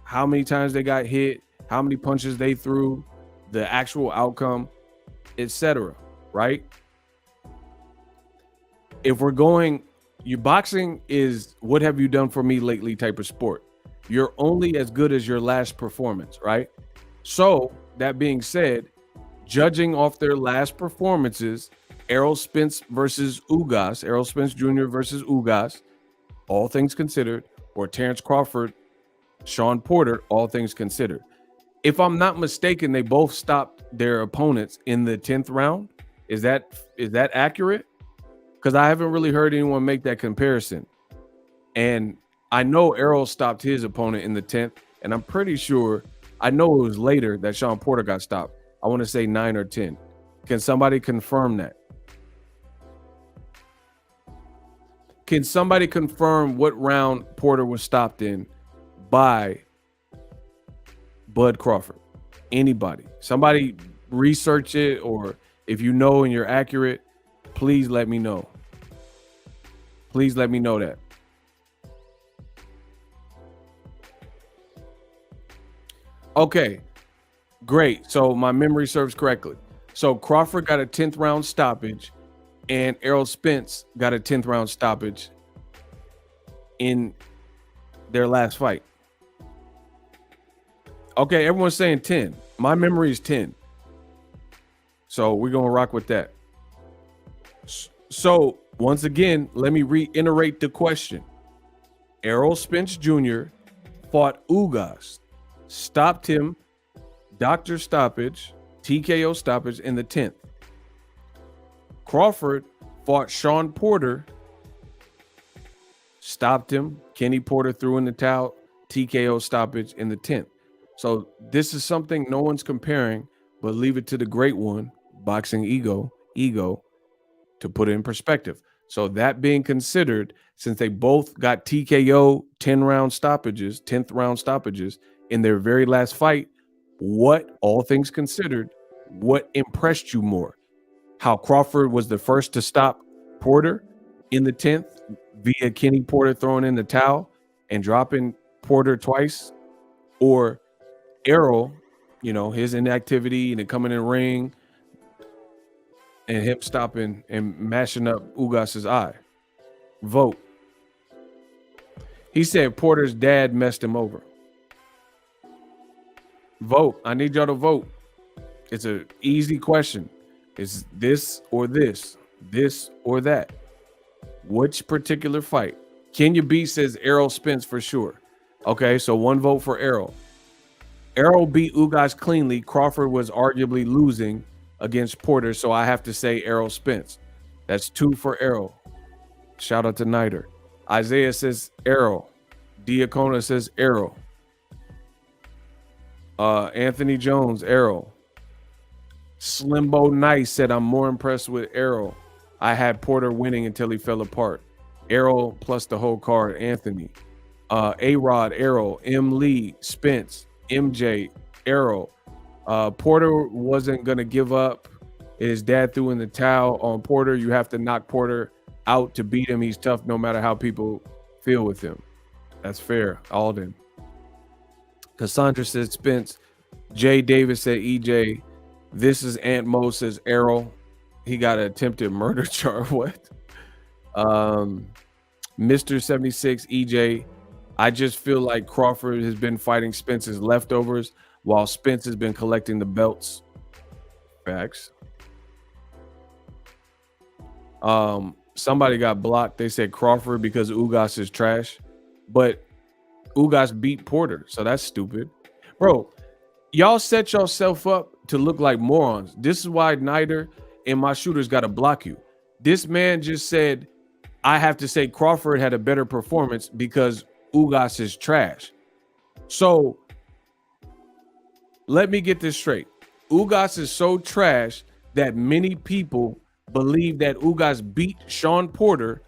how many times they got hit, how many punches they threw, the actual outcome, etc. Right? If we're going, your boxing is what have you done for me lately type of sport. You're only as good as your last performance, right? So that being said, judging off their last performances, Errol Spence versus Ugas, Errol Spence Jr. versus Ugas, all things considered, or Terrence Crawford, Sean Porter, all things considered. If I'm not mistaken, they both stopped their opponents in the 10th round. Is that accurate? Because I haven't really heard anyone make that comparison. And I know Errol stopped his opponent in the 10th, and I'm pretty sure, I know it was later that Sean Porter got stopped. I want to say 9 or 10. Can somebody confirm that? Can somebody confirm what round Porter was stopped in by Bud Crawford? Anybody? Somebody research it, or if you know and you're accurate, please let me know. Please let me know that. Okay, great. So my memory serves correctly. So Crawford got a 10th round stoppage, and Errol Spence got a 10th round stoppage in their last fight. Okay, everyone's saying 10. My memory is 10. So we're going to rock with that. So once again, let me reiterate the question. Errol Spence Jr. fought Ugas, stopped him, doctor stoppage, TKO stoppage in the 10th. Crawford fought Sean Porter, stopped him, Kenny Porter threw in the towel, TKO stoppage in the 10th. So this is something no one's comparing, but leave it to the great one, Boxing Ego, to put it in perspective. So that being considered, since they both got TKO 10th round stoppages in their very last fight, what, all things considered, what impressed you more? How Crawford was the first to stop Porter in the 10th via Kenny Porter throwing in the towel and dropping Porter twice, or Errol, his inactivity and then coming in the ring and him stopping and mashing up Ugas's eye? Vote. He said Porter's dad messed him over. Vote. I need y'all to vote. It's an easy question. It's this or this or that. Which particular fight? Kenya B says Errol Spence for sure. Okay, so one vote for Errol. Errol beat Ugas cleanly. Crawford was arguably losing against Porter, so I have to say Errol Spence. That's 2 for Errol. Shout out to Nider. Isaiah says Errol. Diacona says Errol. Anthony Jones, Errol. Slimbo Nice said I'm more impressed with Errol. I had Porter winning until he fell apart. Errol plus the whole card, Anthony. A-Rod, Errol. M. Lee, Spence. MJ, Errol. Porter wasn't going to give up. His dad threw in the towel on Porter. You have to knock Porter out to beat him. He's tough no matter how people feel with him. That's fair. Alden. Cassandra said Spence. Jay Davis said EJ. This is Aunt Mo says Errol. He got an attempted murder charge. What? Mr. 76 EJ. I just feel like Crawford has been fighting Spence's leftovers while Spence has been collecting the belts. Facts. Somebody got blocked. They said Crawford because Ugas is trash. But Ugas beat Porter, so that's stupid. Bro, y'all set yourself up to look like morons. This is why Nider and my shooters got to block you. This man just said, I have to say Crawford had a better performance because Ugas is trash. So let me get this straight. Ugas is so trash that many people believe that Ugas beat Sean Porter,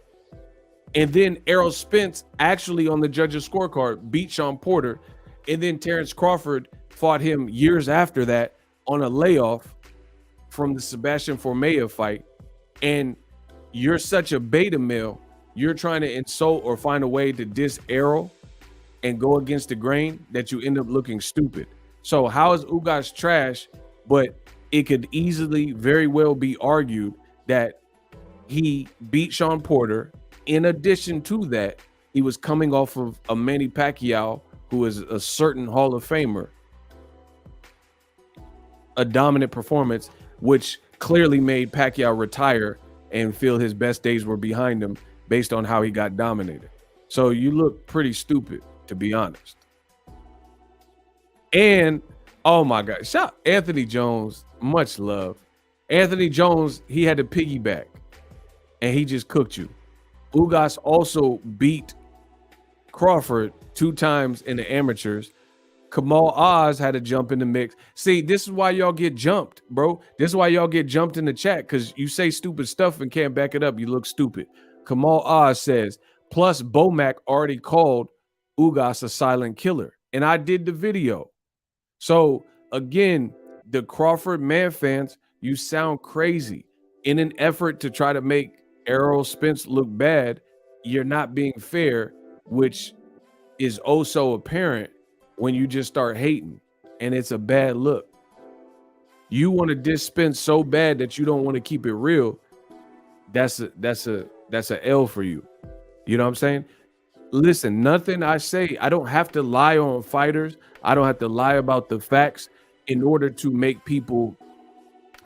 and then Errol Spence actually on the judges' scorecard beat Sean Porter, and then Terrence Crawford fought him years after that on a layoff from the Sebastian Formella fight. And you're such a beta male, you're trying to insult or find a way to diss Errol and go against the grain that you end up looking stupid. So how is Ugas trash? But it could easily very well be argued that he beat Sean Porter. In addition to that, he was coming off of a Manny Pacquiao, who is a certain Hall of Famer, a dominant performance, which clearly made Pacquiao retire and feel his best days were behind him based on how he got dominated. So you look pretty stupid, to be honest. And oh my God, shout Anthony Jones, much love. Anthony Jones, he had to piggyback and he just cooked you. Ugas also beat Crawford 2 times in the amateurs. Kamal Oz had to jump in the mix. See, this is why y'all get jumped, bro. This is why y'all get jumped in the chat, because you say stupid stuff and can't back it up. You look stupid. Kamal Oz says, plus Bomac already called Ugas a silent killer. And I did the video. So again, the Crawford man fans, you sound crazy. In an effort to try to make Errol Spence look bad, you're not being fair, which is oh so apparent when you just start hating, and it's a bad look. You want to diss Spence so bad that you don't want to keep it real. That's a L for you. You know what I'm saying? Listen, nothing I say, I don't have to lie on fighters. I don't have to lie about the facts in order to make people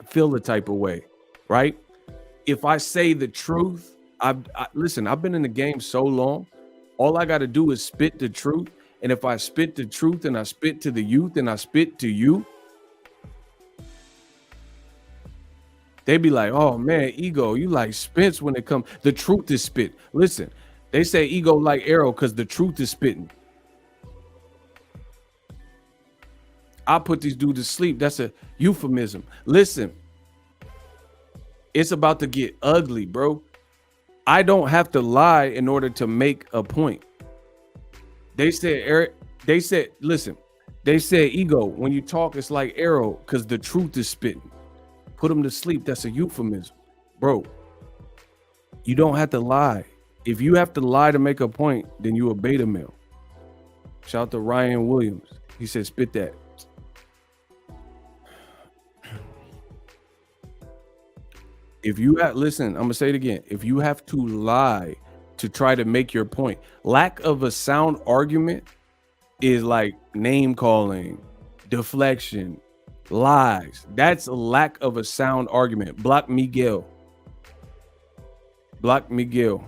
feel the type of way, right? If I say the truth, listen, I've been in the game so long, all I got to do is spit the truth. And if I spit the truth and I spit to the youth and I spit to you, they be like, oh man, Ego, you like Spence when it comes. The truth is spit. Listen, they say Ego like Arrow because the truth is spitting. I put these dudes to sleep. That's a euphemism. Listen, it's about to get ugly, bro. I don't have to lie in order to make a point. They said, Eric, listen, they said, Ego, when you talk, it's like Arrow because the truth is spitting. Put them to sleep. That's a euphemism. Bro, you don't have to lie. If you have to lie to make a point, then you a beta male. Shout out to Ryan Williams. He said, spit that. If you have, listen, I'm going to say it again. If you have to lie to try to make your point, lack of a sound argument is like name calling, deflection, lies. That's a lack of a sound argument. Block Miguel. Block Miguel.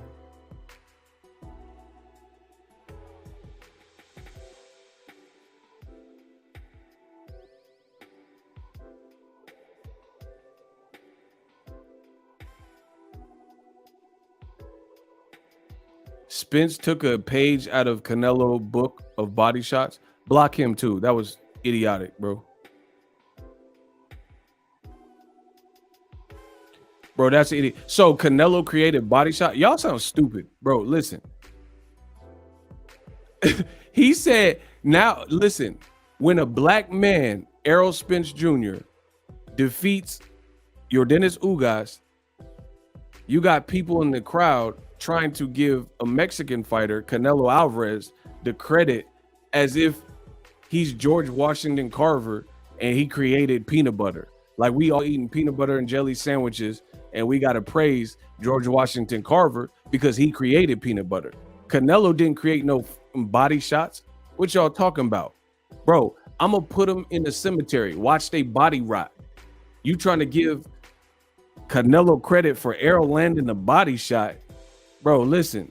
Spence took a page out of Canelo book of body shots. Block him too. That was idiotic, bro. Bro, that's an idiot. So Canelo created body shot. Y'all sound stupid, bro. Listen. He said, now listen, when a black man, Errol Spence Jr., defeats Yordenis Ugas, you got people in the crowd trying to give a Mexican fighter, Canelo Alvarez, the credit as if he's George Washington Carver and he created peanut butter. Like we all eating peanut butter and jelly sandwiches and we got to praise George Washington Carver because he created peanut butter. Canelo didn't create no body shots. What y'all talking about? Bro, I'm going to put them in the cemetery. Watch they body rot. You trying to give Canelo credit for Errol landing the body shot? Bro, listen,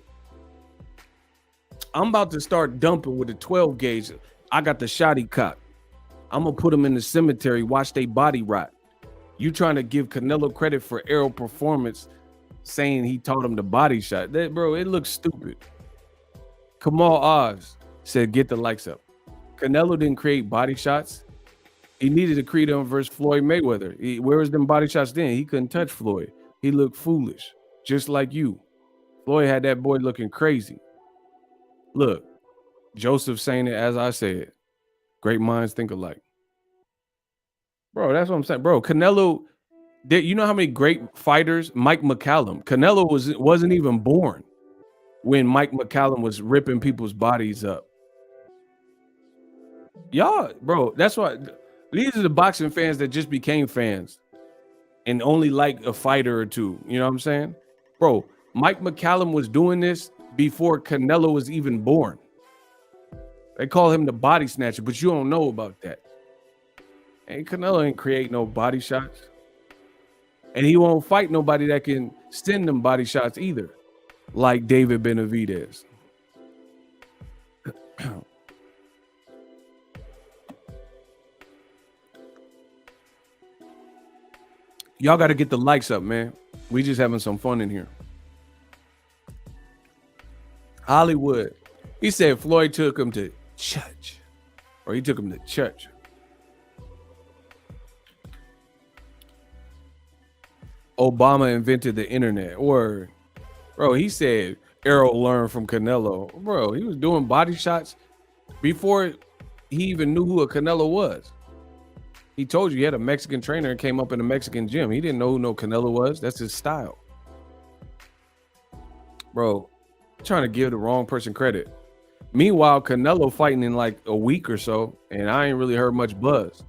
I'm about to start dumping with a 12 gauge. I got the shotty cock. I'm going to put them in the cemetery. Watch they body rot. You trying to give Canelo credit for Errol performance saying he taught him the body shot. That, bro, it looks stupid. Kamal Oz said, get the likes up. Canelo didn't create body shots. He needed to create them versus Floyd Mayweather. Where was them body shots then? He couldn't touch Floyd. He looked foolish, just like you. Floyd had that boy looking crazy. Look, Joseph saying it as I said. Great minds think alike. Bro, that's what I'm saying. Bro, Canelo, you know how many great fighters? Mike McCallum. Canelo wasn't even born when Mike McCallum was ripping people's bodies up. Y'all, bro, that's why these are the boxing fans that just became fans and only like a fighter or two. You know what I'm saying? Bro, Mike McCallum was doing this before Canelo was even born. They call him the body snatcher, but you don't know about that. And Canelo ain't create no body shots. And he won't fight nobody that can send them body shots either, like David Benavidez. Y'all got to get the likes up, man. We just having some fun in here. Hollywood. He said Floyd took him to church. Or he took him to church. Obama invented the internet. Or, bro, he said Errol learned from Canelo. Bro, he was doing body shots before he even knew who a Canelo was. He told you he had a Mexican trainer and came up in a Mexican gym. He didn't know who no Canelo was. That's his style. Bro, trying to give the wrong person credit. Meanwhile, Canelo fighting in like a week or so, and I ain't really heard much buzz.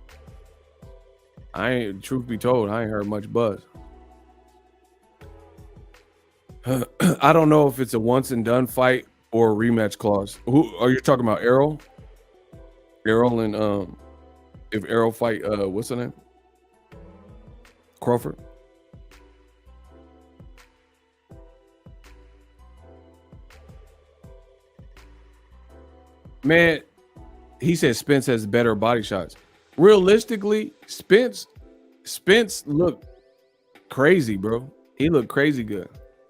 Truth be told, I ain't heard much buzz. I don't know if it's a once and done fight or a rematch clause. Who are you talking about? Errol? Errol and if Errol fight what's the name? Crawford? Man, he said Spence has better body shots. Realistically, Spence looked crazy, bro. He looked crazy good.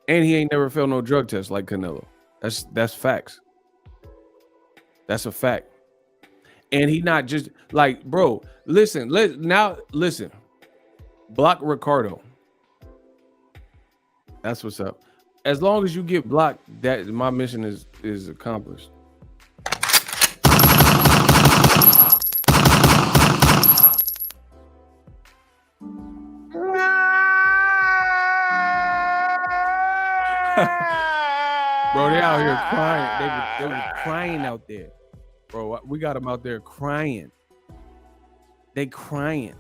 And he ain't never failed no drug test like Canelo. That's facts. That's a fact. And he not just like, bro, listen. Block Ricardo. That's what's up. As long as you get blocked, that my mission is accomplished. Bro, they out here crying. They were crying out there. Bro, we got them out there crying. They crying.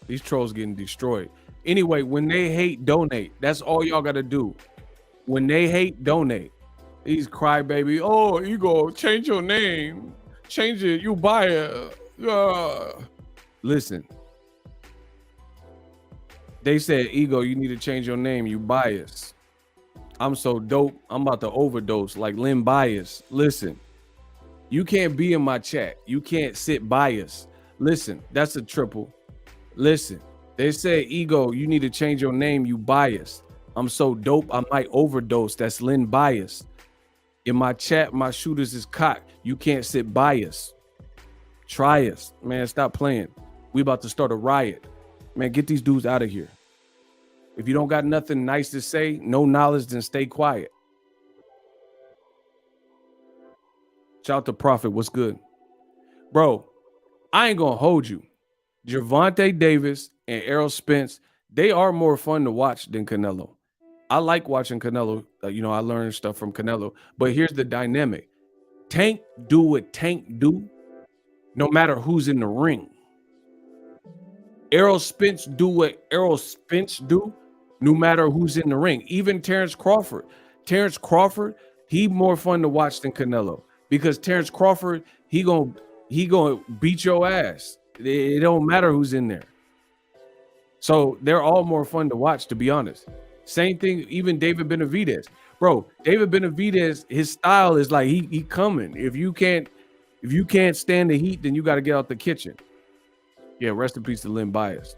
These trolls getting destroyed. Anyway, when they hate, donate. That's all y'all got to do. When they hate, donate. These crybaby, oh, you go change your name. Change it. You buy it. Listen. They said, Ego, you need to change your name. You bias. I'm so dope. I'm about to overdose like Lynn Bias. Listen, you can't be in my chat. You can't sit bias. Listen, that's a triple. Listen, they say, Ego, you need to change your name. You biased. I'm so dope. I might overdose. That's Lynn Bias. In my chat, my shooters is cocked. You can't sit bias. Try us. Man, stop playing. We about to start a riot. Man, get these dudes out of here. If you don't got nothing nice to say, no knowledge, then stay quiet. Shout out to Prophet. What's good? Bro, I ain't going to hold you. Gervonta Davis and Errol Spence, they are more fun to watch than Canelo. I like watching Canelo. I learned stuff from Canelo. But here's the dynamic. Tank do what Tank do, no matter who's in the ring. Errol Spence do what Errol Spence do, no matter who's in the ring. Even Terrence Crawford. Terrence Crawford, he more fun to watch than Canelo. Because Terrence Crawford, he gonna beat your ass. It don't matter who's in there. So they're all more fun to watch, to be honest. Same thing, even David Benavidez. Bro, David Benavidez, his style is like he coming. If you can't stand the heat, then you got to get out the kitchen. Yeah, rest in peace to Lynn Bias.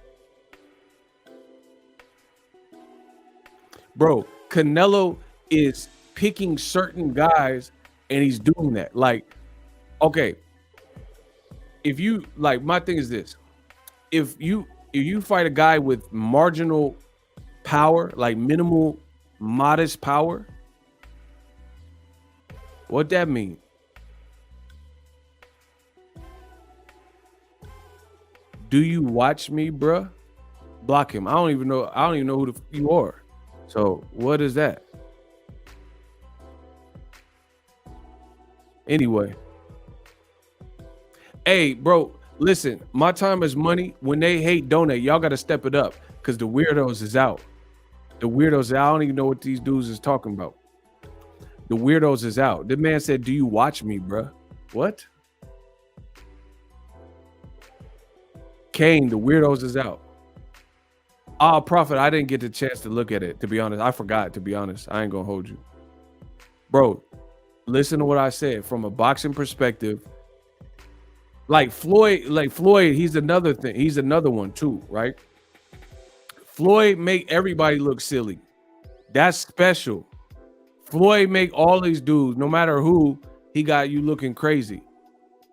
Bro, Canelo is picking certain guys and he's doing that. Like, okay, if you like, my thing is this: if you fight a guy with marginal power, like minimal, modest power, what that mean? Do you watch me, bruh? Block him. I don't even know who the you are. So what is that? Anyway. Hey, bro, listen, my time is money. When they hate donate, y'all got to step it up because the weirdos is out. The weirdos, I don't even know what these dudes is talking about. The weirdos is out. The man said, do you watch me, bruh? What? Kane, the weirdos is out. Prophet, I didn't get the chance to look at it, to be honest. I forgot, to be honest. I ain't gonna hold you. Bro, listen to what I said. From a boxing perspective, like Floyd, he's another thing. He's another one too, right? Floyd make everybody look silly. That's special. Floyd make all these dudes, no matter who, he got you looking crazy.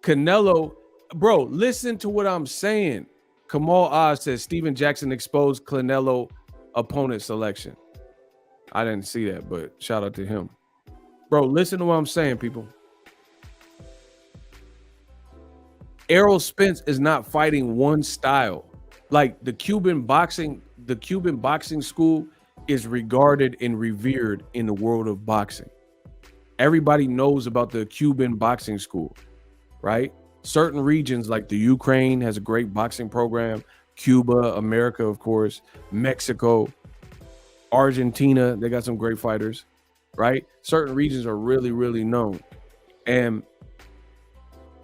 Canelo, bro, listen to what I'm saying. Kamal Oz says Steven Jackson exposed Canelo opponent selection. I didn't see that, but shout out to him. Bro, listen to what I'm saying, people. Errol Spence is not fighting one style. Like the Cuban boxing school is regarded and revered in the world of boxing. Everybody knows about the Cuban boxing school, right? Certain regions like the Ukraine has a great boxing program, Cuba, America, of course, Mexico, Argentina, they got some great fighters, right? Certain regions are really, really known. And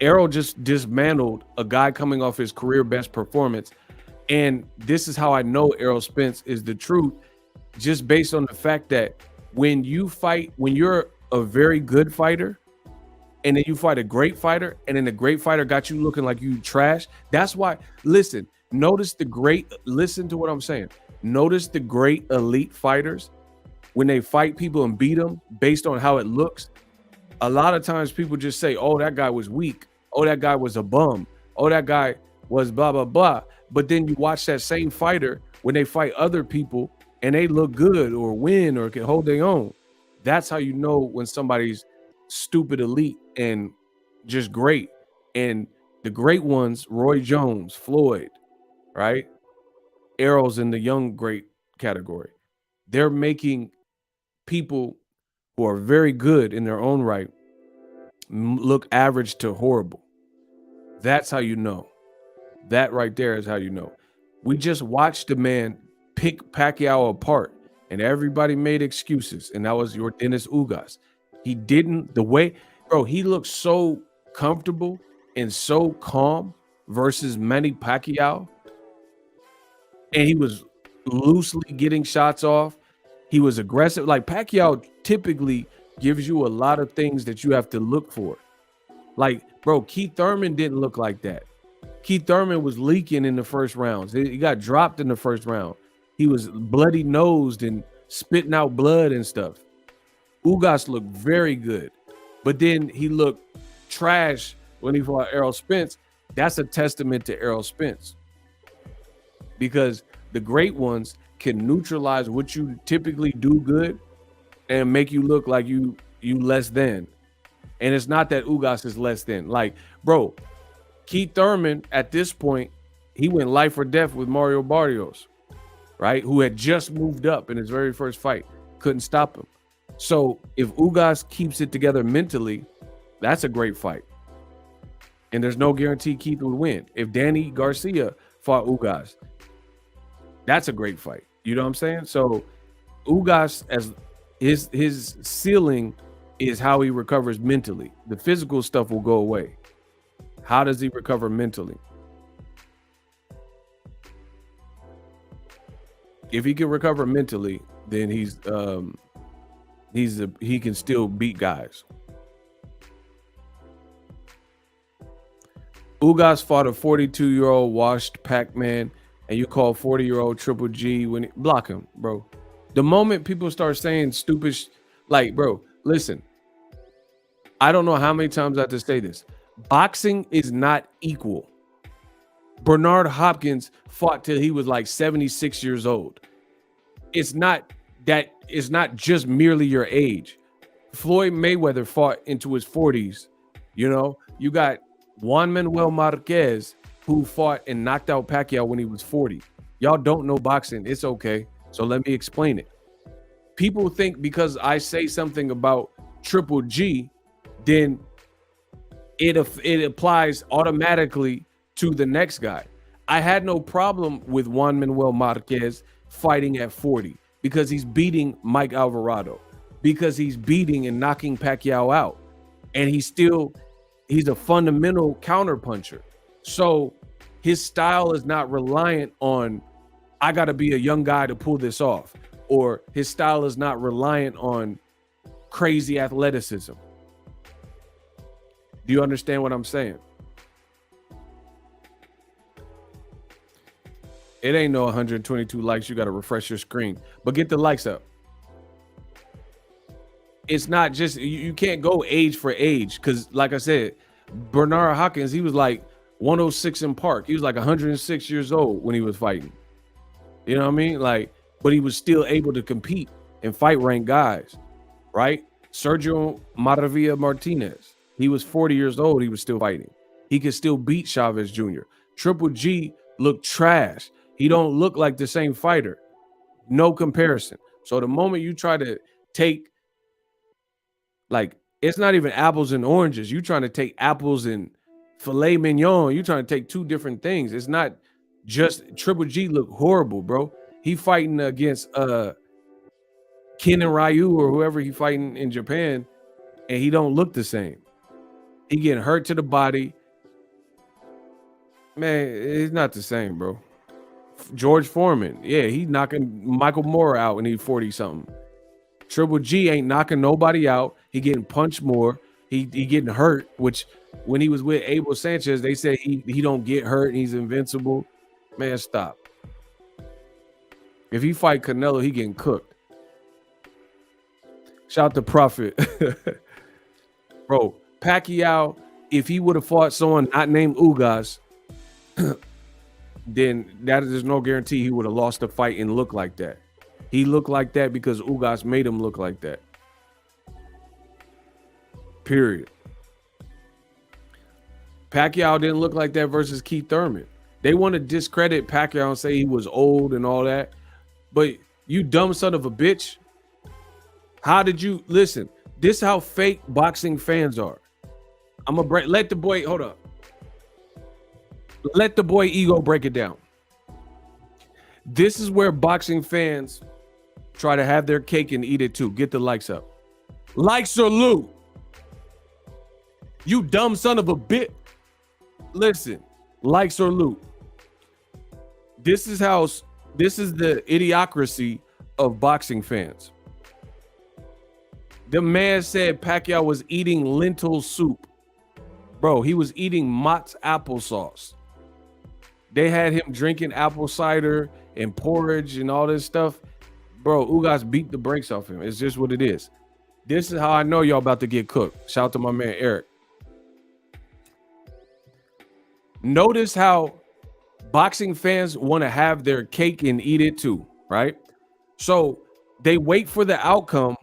Errol just dismantled a guy coming off his career best performance. And this is how I know Errol Spence is the truth, just based on the fact that when you fight, when you're a very good fighter, and then you fight a great fighter, and then the great fighter got you looking like you trash. That's why, listen to what I'm saying. Notice the great elite fighters, when they fight people and beat them based on how it looks, a lot of times people just say, oh, that guy was weak. Oh, that guy was a bum. Oh, that guy was blah, blah, blah. But then you watch that same fighter when they fight other people and they look good or win or can hold their own. That's how you know when somebody's stupid elite and just great. And the great ones, Roy Jones, Floyd, right? Errol's in the young great category. They're making people who are very good in their own right look average to horrible. That's how you know. That right there is how you know. We just watched the man pick Pacquiao apart and everybody made excuses. And that was your Dennis Ugas. He didn't, the way, bro, he looked so comfortable and so calm versus Manny Pacquiao. And he was loosely getting shots off. He was aggressive. Like Pacquiao typically gives you a lot of things that you have to look for. Like, bro, Keith Thurman didn't look like that. Keith Thurman was leaking in the first rounds. He got dropped in the first round. He was bloody nosed and spitting out blood and stuff. Ugas looked very good, but then he looked trash when he fought Errol Spence. That's a testament to Errol Spence, because the great ones can neutralize what you typically do good and make you look like you less than. And it's not that Ugas is less than. Like, bro, Keith Thurman at this point, he went life or death with Mario Barrios, right? Who had just moved up in his very first fight. Couldn't stop him. So if Ugas keeps it together mentally, that's a great fight. And there's no guarantee Keith would win. If Danny Garcia fought Ugas, that's a great fight. You know what I'm saying? So Ugas, as his ceiling is how he recovers mentally. The physical stuff will go away. How does he recover mentally? If he can recover mentally, then he can still beat guys. Ugas fought a 42-year-old washed Pac-Man, and you call 40-year-old Triple G when block him, bro. The moment people start saying stupid, like, bro, listen, I don't know how many times I have to say this. Boxing is not equal. Bernard Hopkins fought till he was like 76 years old. It's not just merely your age. Floyd Mayweather fought into his 40s. You know, you got Juan Manuel Marquez who fought and knocked out Pacquiao when he was 40. Y'all don't know boxing. It's okay. So let me explain it. People think because I say something about Triple G, then it applies automatically to the next guy. I had no problem with Juan Manuel Marquez fighting at 40 because he's beating Mike Alvarado, because he's beating and knocking Pacquiao out. And he's a fundamental counterpuncher. So his style is not reliant on, I got to be a young guy to pull this off. Or his style is not reliant on crazy athleticism. Do you understand what I'm saying? It ain't no 122 likes. You got to refresh your screen. But get the likes up. It's not just, you can't go age for age. Because like I said, Bernard Hopkins, he was like 106 in Park. He was like 106 years old when he was fighting. You know what I mean? Like, but he was still able to compete and fight ranked guys, right? Sergio Maravilla Martinez, he was 40 years old. He was still fighting. He could still beat Chavez Jr. Triple G looked trash. He don't look like the same fighter. No comparison. So the moment you try to take, like, it's not even apples and oranges. You trying to take apples and filet mignon. You trying to take two different things. It's not just Triple G look horrible, bro. He fighting against Ken and Ryu or whoever he fighting in Japan, and he don't look the same. He getting hurt to the body. Man, it's not the same, bro. George Foreman, yeah, he knocking Michael Moore out when he's 40-something. Triple G ain't knocking nobody out. He getting punched more. He getting hurt, which when he was with Abel Sanchez, they said he don't get hurt and he's invincible. Man, stop. If he fight Canelo, he getting cooked. Shout out to Prophet. Bro, Pacquiao, if he would have fought someone not named Ugas, then there's no guarantee he would have lost the fight and looked like that. He looked like that because Ugas made him look like that. Period. Pacquiao didn't look like that versus Keith Thurman. They want to discredit Pacquiao and say he was old and all that. But you dumb son of a bitch. How did you listen? This is how fake boxing fans are. I'm gonna let the boy hold up. Let the boy ego break it down. This is where boxing fans try to have their cake and eat it too. Get the likes up. Likes or loot. You dumb son of a bitch. Listen, likes or loot. This is the idiocracy of boxing fans. The man said Pacquiao was eating lentil soup. Bro, he was eating Mott's applesauce. They had him drinking apple cider and porridge and all this stuff. Bro, Ugas beat the brakes off him. It's just what it is. This is how I know y'all about to get cooked. Shout out to my man Eric. Notice how boxing fans want to have their cake and eat it too, right? So they wait for the outcome,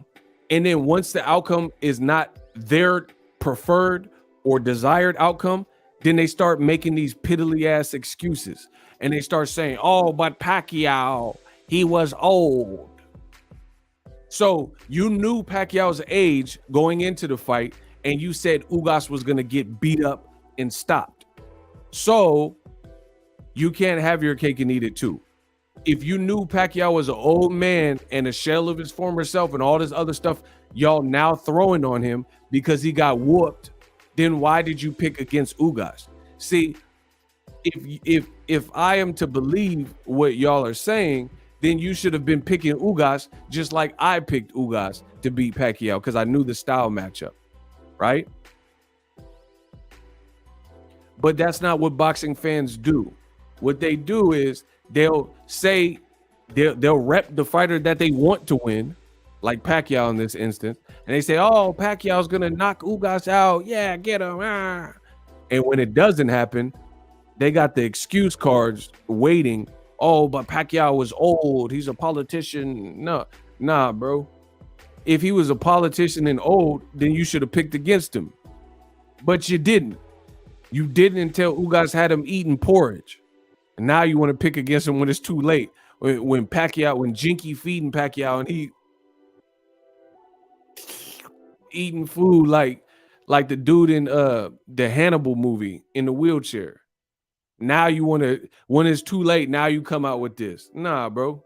and then once the outcome is not their preferred or desired outcome, then they start making these piddly ass excuses. And they start saying, oh, but Pacquiao, he was old. So you knew Pacquiao's age going into the fight, and you said Ugas was going to get beat up and stopped. So you can't have your cake and eat it too. If you knew Pacquiao was an old man and a shell of his former self and all this other stuff y'all now throwing on him because he got whooped, then why did you pick against Ugas? See, if I am to believe what y'all are saying, then you should have been picking Ugas just like I picked Ugas to beat Pacquiao because I knew the style matchup, right? But that's not what boxing fans do. What they do is they'll say they'll rep the fighter that they want to win, like Pacquiao in this instance, and they say, "Oh, Pacquiao's gonna knock Ugas out. Yeah, get him." Ah. And when it doesn't happen, they got the excuse cards waiting. Oh, but Pacquiao was old. He's a politician. No, nah, bro. If he was a politician and old, then you should have picked against him. But you didn't. You didn't until Ugas had him eating porridge. And now you want to pick against him when it's too late. When Jinky feeding Pacquiao and he eating food like the dude in the Hannibal movie in the wheelchair. Now you want to, when it's too late, now you come out with this. Nah, bro.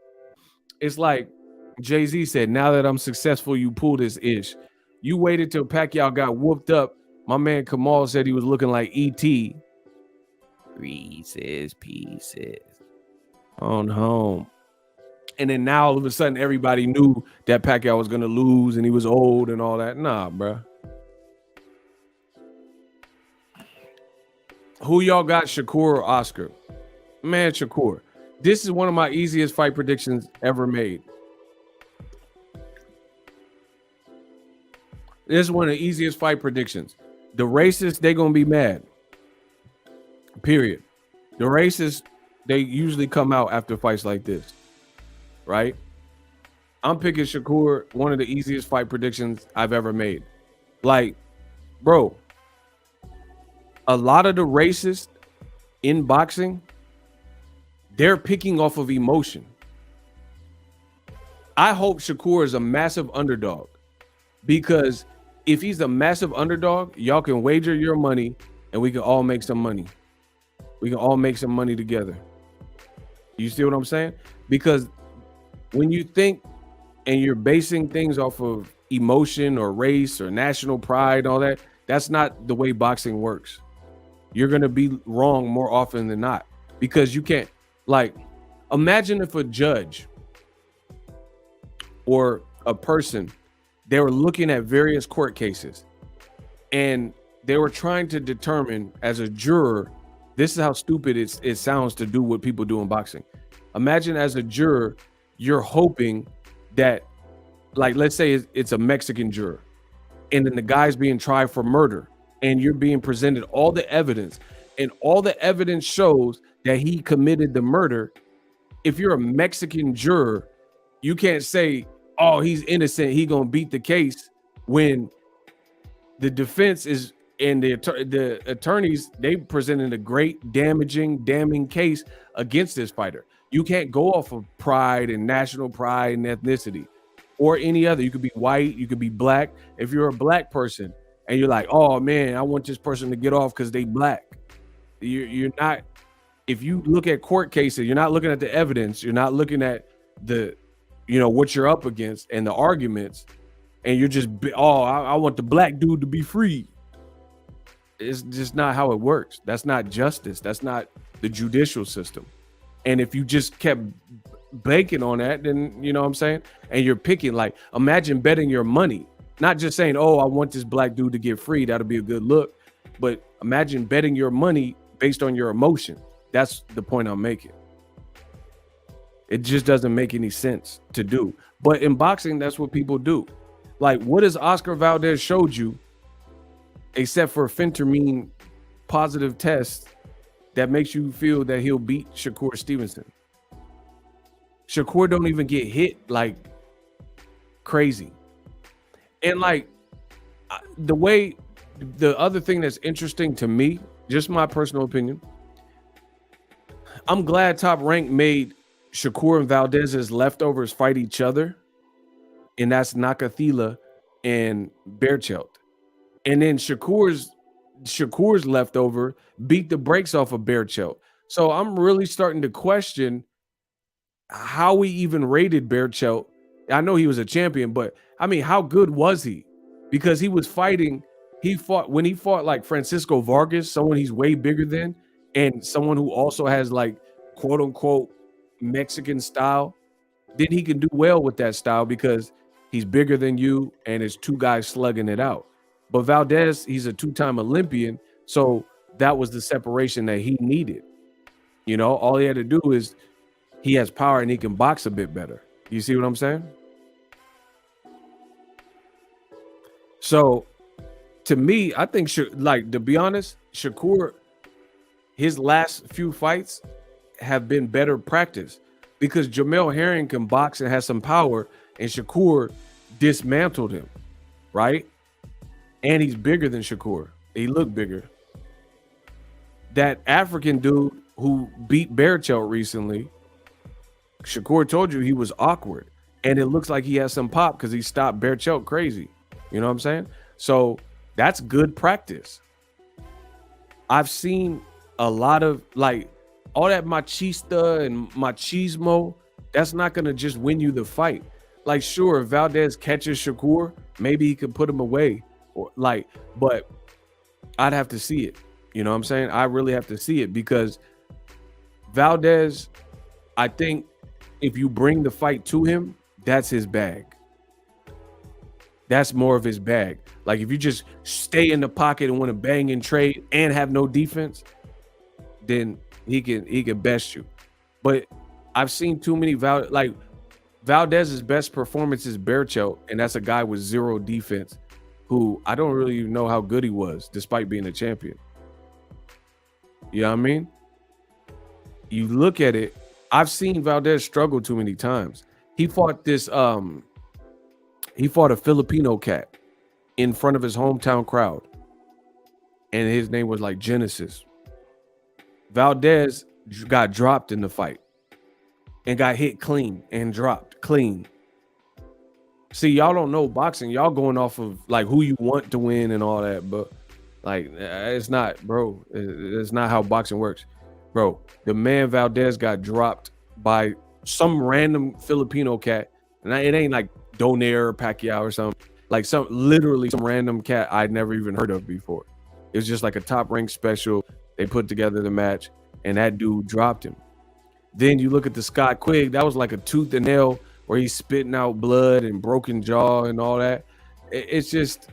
It's like Jay-Z said, now that I'm successful, you pull this ish. You waited till Pacquiao got whooped up. My man Kamal said he was looking like E.T. Reese's Pieces on home. And then now all of a sudden everybody knew that Pacquiao was going to lose and he was old and all that. Nah, bro. Who y'all got, Shakur or Oscar? Man, Shakur. This is one of my easiest fight predictions ever made. This is one of the easiest fight predictions. The racists, they going to be mad. Period. The racists, they usually come out after fights like this. Right? I'm picking Shakur, one of the easiest fight predictions I've ever made. Like, bro, a lot of the racists in boxing, they're picking off of emotion. I hope Shakur is a massive underdog, because if he's a massive underdog, y'all can wager your money and we can all make some money. We can all make some money together. You see what I'm saying? Because when you think and you're basing things off of emotion or race or national pride and all that, that's not the way boxing works. You're going to be wrong more often than not, because you can't, like, imagine if a judge or a person, they were looking at various court cases and they were trying to determine as a juror, this is how stupid it sounds to do what people do in boxing. Imagine as a juror, you're hoping that, like, let's say it's a Mexican juror and then the guy's being tried for murder and you're being presented all the evidence and all the evidence shows that he committed the murder. If you're a Mexican juror, you can't say, oh, he's innocent, he gonna beat the case, when the defense is and the attorneys, they presented a great damning case against this fighter. You can't go off of pride and national pride and ethnicity or any other. You could be white, you could be black. If you're a black person and you're like, oh man, I want this person to get off because they black. You're not, if you look at court cases, you're not looking at the evidence, you're not looking at the, you know, what you're up against and the arguments, and you're just, oh, I want the black dude to be free. It's just not how it works. That's not justice. That's not the judicial system. And if you just kept banking on that, then, you know what I'm saying? And you're picking, like, imagine betting your money, not just saying, oh, I want this black dude to get free. That'll be a good look. But imagine betting your money based on your emotion. That's the point I'm making. It just doesn't make any sense to do. But in boxing, that's what people do. Like, what has Oscar Valdez showed you, except for phentermine positive tests, that makes you feel that he'll beat Shakur Stevenson? Shakur don't even get hit like crazy. And like the other thing that's interesting to me, just my personal opinion, I'm glad Top Rank made Shakur and Valdez's leftovers fight each other, and that's Nakathila and Berchelt. And then Shakur's leftover beat the brakes off of Berchelt. So I'm really starting to question how we even rated Berchelt. I know he was a champion, but I mean, how good was he? Because he was fighting, when he fought like Francisco Vargas, someone he's way bigger than, and someone who also has like quote unquote Mexican style, then he can do well with that style because he's bigger than you and it's two guys slugging it out. But Valdez, he's a two-time Olympian, so that was the separation that he needed. You know, all he had to do is he has power and he can box a bit better. You see what I'm saying? So to me, I think, like, to be honest, Shakur, his last few fights have been better practice because Jermell Herring can box and has some power, and Shakur dismantled him, right? And he's bigger than Shakur. He looked bigger. That African dude who beat Berchelt recently, Shakur told you he was awkward, and it looks like he has some pop because he stopped Berchelt crazy. You know what I'm saying? So that's good practice. I've seen a lot of, like, all that machista and machismo, that's not going to just win you the fight. Like, sure, if Valdez catches Shakur, maybe he could put him away, or like, but I'd have to see it. You know what I'm saying? I really have to see it because Valdez, I think if you bring the fight to him, that's his bag. That's more of his bag. Like, if you just stay in the pocket and want to bang and trade and have no defense, then he can best you. But I've seen too many Valdez's best performance is Berchelt, and that's a guy with zero defense who I don't really even know how good he was despite being a champion. You know what I mean? You look at it, I've seen Valdez struggle too many times. He fought a Filipino cat in front of his hometown crowd, and his name was like Genesis. Valdez got dropped in the fight and got hit clean and dropped clean. See, y'all don't know boxing. Y'all going off of like who you want to win and all that, but like, it's not, bro. It's not how boxing works, bro. The man Valdez got dropped by some random Filipino cat, and it ain't like Donaire or Pacquiao or something. Like literally some random cat I'd never even heard of before. It was just like a top rank special. They put together the match, and that dude dropped him. Then you look at the Scott Quigg. That was like a tooth and nail where he's spitting out blood and broken jaw and all that. It's just,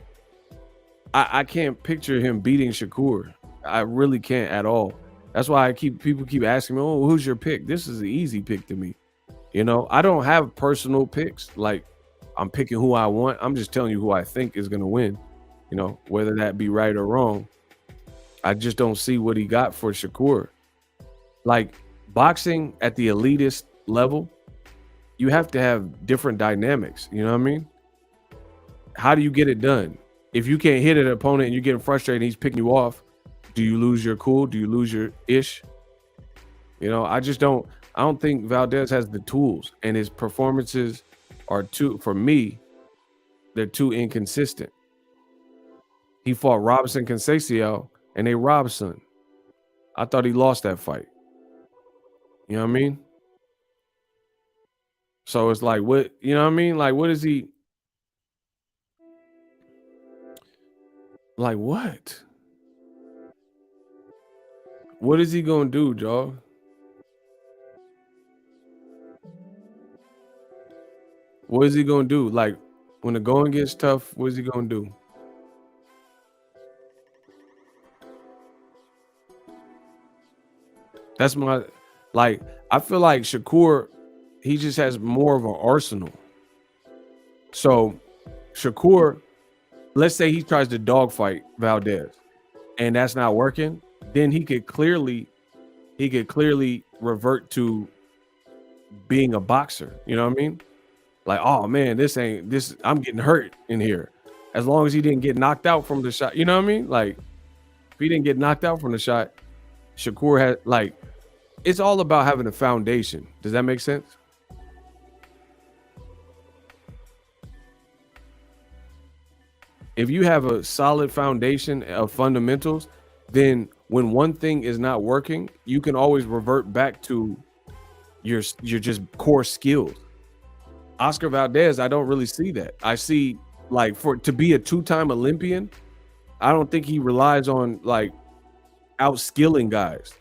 I can't picture him beating Shakur. I really can't at all. That's why people keep asking me, oh, who's your pick? This is an easy pick to me. You know, I don't have personal picks. Like, I'm picking who I want. I'm just telling you who I think is going to win, you know, whether that be right or wrong. I just don't see what he got for Shakur. Like, boxing at the elitist level, you have to have different dynamics. You know what I mean? How do you get it done? If you can't hit an opponent and you're getting frustrated and he's picking you off, do you lose your cool? Do you lose your ish? You know, I don't think Valdez has the tools, and his performances are for me, they're too inconsistent. He fought Robinson Conceição and they robbed son. I thought he lost that fight. You know what I mean? So it's like, what, you know what I mean? Like, what is he? Like, what? What is he going to do, dog? What is he going to do? Like, when the going gets tough, what is he going to do? That's my, like, I feel like Shakur, he just has more of an arsenal. So Shakur, let's say he tries to dogfight Valdez and that's not working, then he could clearly revert to being a boxer. You know what I mean? Like, oh man, I'm getting hurt in here. As long as he didn't get knocked out from the shot, you know what I mean? Like, if he didn't get knocked out from the shot, Shakur had, like, it's all about having a foundation. Does that make sense? If you have a solid foundation of fundamentals, then when one thing is not working, you can always revert back to your just core skills. Oscar Valdez, I don't really see that. I see, like, to be a two-time Olympian, I don't think he relies on, like, outskilling guys.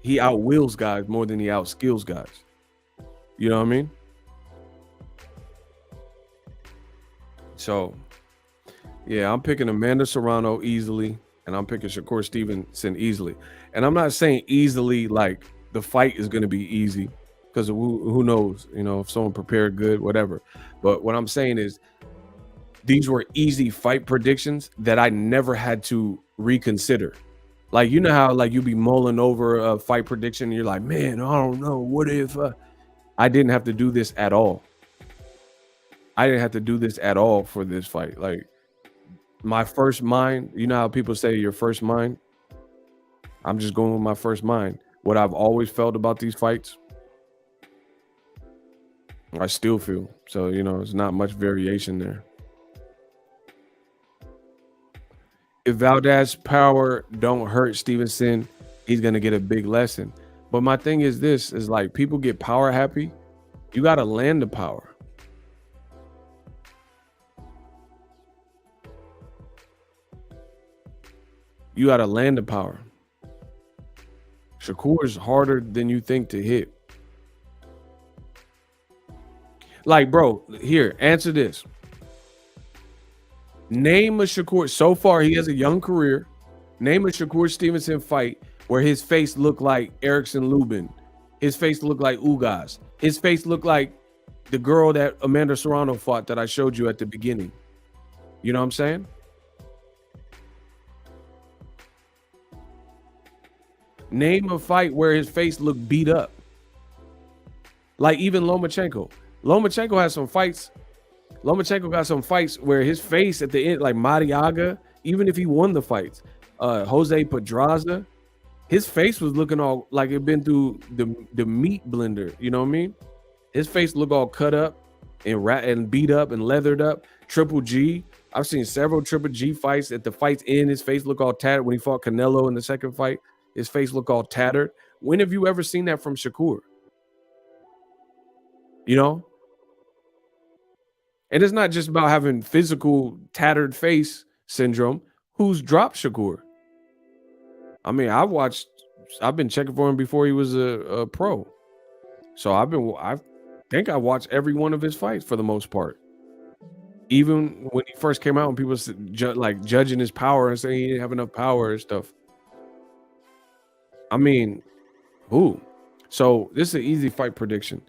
He outwills guys more than he outskills guys. You know what I mean? So, yeah, I'm picking Amanda Serrano easily, and I'm picking Shakur Stevenson easily. And I'm not saying easily like the fight is going to be easy, because who knows, you know, if someone prepared good, whatever. But what I'm saying is these were easy fight predictions that I never had to reconsider. Like, you know how like you be mulling over a fight prediction and you're like, man, I don't know, what if I didn't have to do this at all. I didn't have to do this at all for this fight. Like, my first mind, you know how people say your first mind? I'm just going with my first mind. What I've always felt about these fights, I still feel. So, you know, it's not much variation there. If Valdez power don't hurt Stevenson, he's going to get a big lesson. But my thing is this, is like, people get power happy. You got to land the power. You got to land the power. Shakur is harder than you think to hit. Like, bro, here, answer this. Name a Shakur. So far, he has a young career. Name a Shakur Stevenson fight where his face looked like Erickson Lubin. His face looked like Ugas. His face looked like the girl that Amanda Serrano fought that I showed you at the beginning. You know what I'm saying? Name a fight where his face looked beat up. Like even Lomachenko. Lomachenko has some fights. Lomachenko got some fights where his face at the end, like Mariaga, even if he won the fights, Jose Pedraza, his face was looking all like it'd been through the meat blender. You know what I mean? His face looked all cut up and beat up and leathered up. Triple G. I've seen several Triple G fights. At the fight's end, his face looked all tattered. When he fought Canelo in the second fight, his face looked all tattered. When have you ever seen that from Shakur? You know? And it's not just about having physical tattered face syndrome. Who's dropped Shakur? I mean, I've been checking for him before he was a pro. So I think I watched every one of his fights for the most part. Even when he first came out and people like judging his power and saying he didn't have enough power and stuff. I mean, who? So this is an easy fight prediction.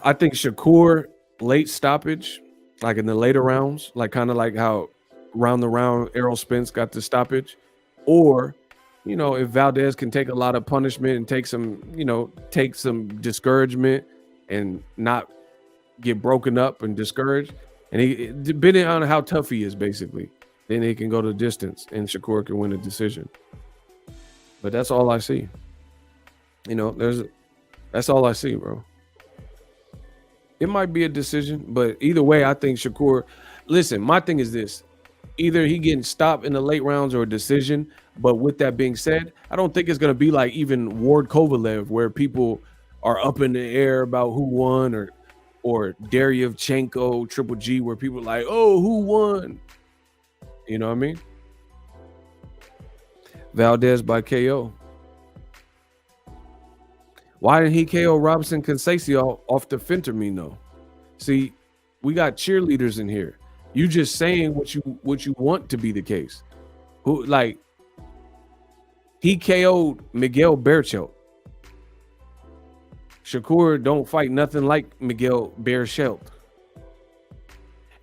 I think Shakur late stoppage, like in the later rounds, like kind of like how round the round Errol Spence got the stoppage, or, you know, if Valdez can take a lot of punishment and take some discouragement and not get broken up and discouraged, and he, depending on how tough he is, basically, then he can go to distance and Shakur can win a decision. But that's all I see. You know, that's all I see, bro. It might be a decision, but either way, I think Shakur. Listen, my thing is this: either he getting stopped in the late rounds or a decision. But with that being said, I don't think it's gonna be like even Ward Kovalev, where people are up in the air about who won, or Deryevchenko, Triple G, where people are like, oh, who won? You know what I mean? Valdez by KO. Why didn't he KO Robinson Conceição off the fentanyl though? See, we got cheerleaders in here. You just saying what you want to be the case. Who, like, he KO'd Miguel Berchelt. Shakur don't fight nothing like Miguel Berchelt.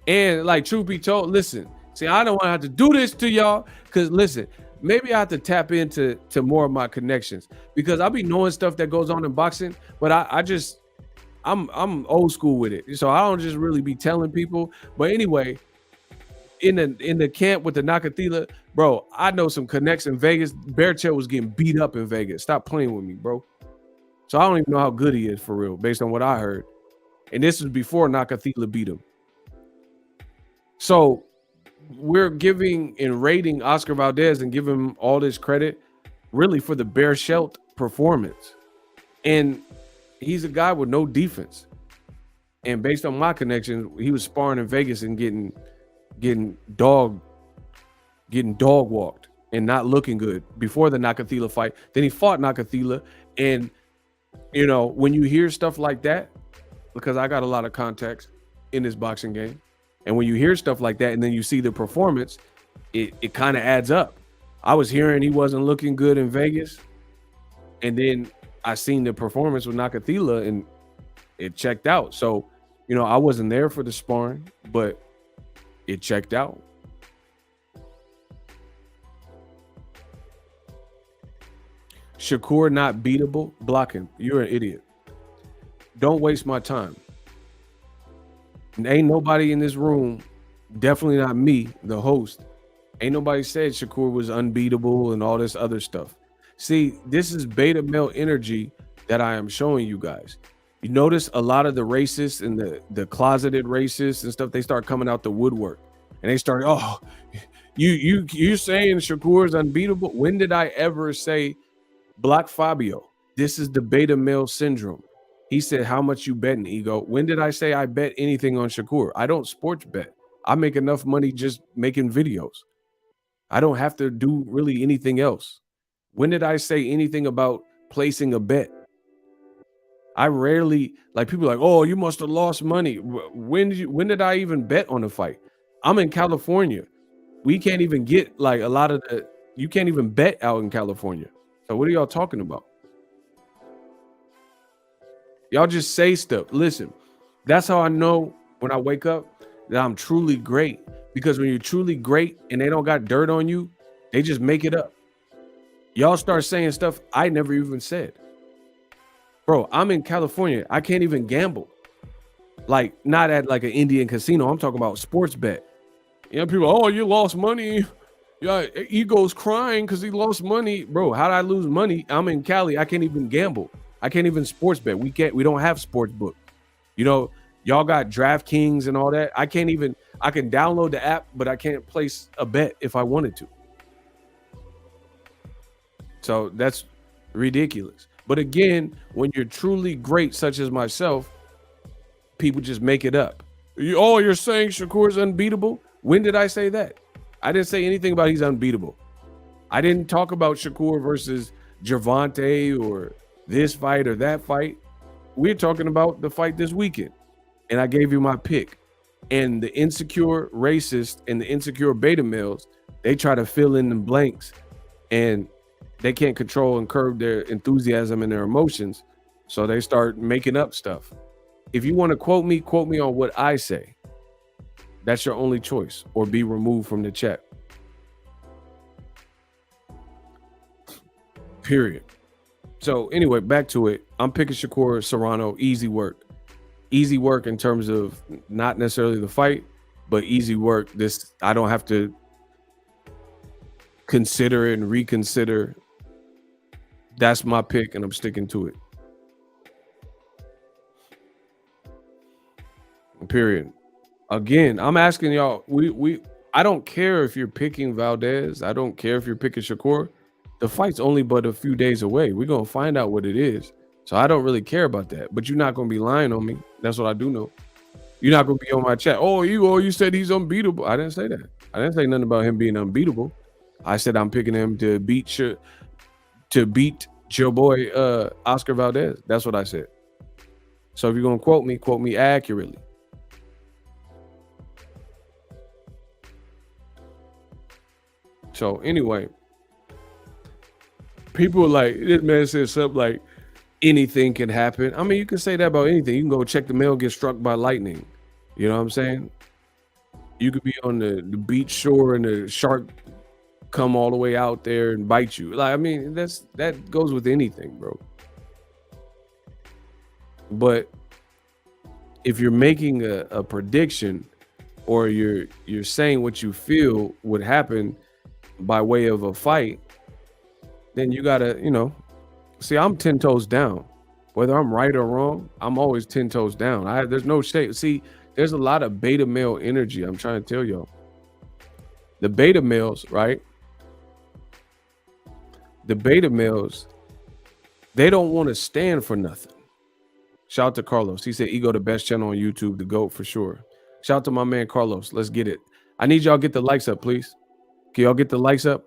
And like, truth be told, listen, see, I don't want to have to do this to y'all, because listen, maybe I have to tap into more of my connections, because I'll be knowing stuff that goes on in boxing, but I'm old school with it. So I don't just really be telling people. But anyway, in the camp with the Nakathila, bro, I know some connects in Vegas. Berchelt was getting beat up in Vegas. Stop playing with me, bro. So I don't even know how good he is for real, based on what I heard. And this was before Nakathila beat him. So we're giving and rating Oscar Valdez and giving him all this credit really for the Berchelt performance. And he's a guy with no defense. And based on my connection, he was sparring in Vegas and getting dog walked and not looking good before the Nakathila fight. Then he fought Nakathila. And, you know, when you hear stuff like that, because I got a lot of context in this boxing game, and when you hear stuff like that and then you see the performance, it kind of adds up. I was hearing he wasn't looking good in Vegas, and then I seen the performance with Nakatila and it checked out. So, you know, I wasn't there for the sparring, but it checked out. Shakur not beatable. Block him. You're an idiot. Don't waste my time. And ain't nobody in this room, definitely not me, the host. Ain't nobody said Shakur was unbeatable and all this other stuff. See, this is beta male energy that I am showing you guys. You notice a lot of the racists and the closeted racists and stuff, they start coming out the woodwork. And they start, oh, you're saying Shakur is unbeatable? When did I ever say Block Fabio? This is the beta male syndrome. He said, how much you betting, Ego? When did I say I bet anything on Shakur? I don't sports bet. I make enough money just making videos. I don't have to do really anything else. When did I say anything about placing a bet? I rarely, like, people are like, oh, you must have lost money. When did I even bet on a fight? I'm in California. We can't even get like a lot of the, you can't even bet out in California. So what are y'all talking about? Y'all just say stuff. Listen, that's how I know when I wake up that I'm truly great. Because when you're truly great and they don't got dirt on you, they just make it up. Y'all start saying stuff I never even said. Bro, I'm in California. I can't even gamble. Like, not at like an Indian casino. I'm talking about sports bet. You know, people, oh, you lost money. Yeah, Ego's crying because he lost money. Bro, how did I lose money? I'm in Cali. I can't even gamble. I can't even sports bet. We don't have sports book. You know, y'all got DraftKings and all that. I can download the app, but I can't place a bet if I wanted to. So that's ridiculous. But again, when you're truly great, such as myself, people just make it up. You're saying Shakur's unbeatable? When did I say that? I didn't say anything about he's unbeatable. I didn't talk about Shakur versus Gervonta or this fight or that fight. We're talking about the fight this weekend. And I gave you my pick. And the insecure racist and the insecure beta males, they try to fill in the blanks. And they can't control and curb their enthusiasm and their emotions. So they start making up stuff. If you want to quote me on what I say. That's your only choice, or be removed from the chat. Period. So anyway, back to it. I'm picking Shakur Serrano. Easy work. Easy work in terms of not necessarily the fight, but easy work. This, I don't have to consider and reconsider. That's my pick, and I'm sticking to it. Period. Again, I'm asking y'all, I don't care if you're picking Valdez. I don't care if you're picking Shakur. The fight's only but a few days away. We're going to find out what it is. So I don't really care about that. But you're not going to be lying on me. That's what I do know. You're not going to be on my chat. Oh, you said he's unbeatable. I didn't say that. I didn't say nothing about him being unbeatable. I said I'm picking him to beat your boy Oscar Valdez. That's what I said. So if you're going to quote me accurately. So anyway, people are like, this man said something like anything can happen. I mean, you can say that about anything. You can go check the mail, get struck by lightning. You know what I'm saying? You could be on the beach shore and the shark come all the way out there and bite you. Like, I mean, that goes with anything, bro. But if you're making a prediction or you're saying what you feel would happen by way of a fight, then you gotta, see, I'm 10 toes down. Whether I'm right or wrong, I'm always 10 toes down. There's no shade. See, there's a lot of beta male energy. I'm trying to tell y'all. The beta males, right? The beta males, they don't want to stand for nothing. Shout out to Carlos. He said, Ego, the best channel on YouTube, the GOAT for sure. Shout out to my man, Carlos. Let's get it. I need y'all get the likes up, please. Can y'all get the likes up?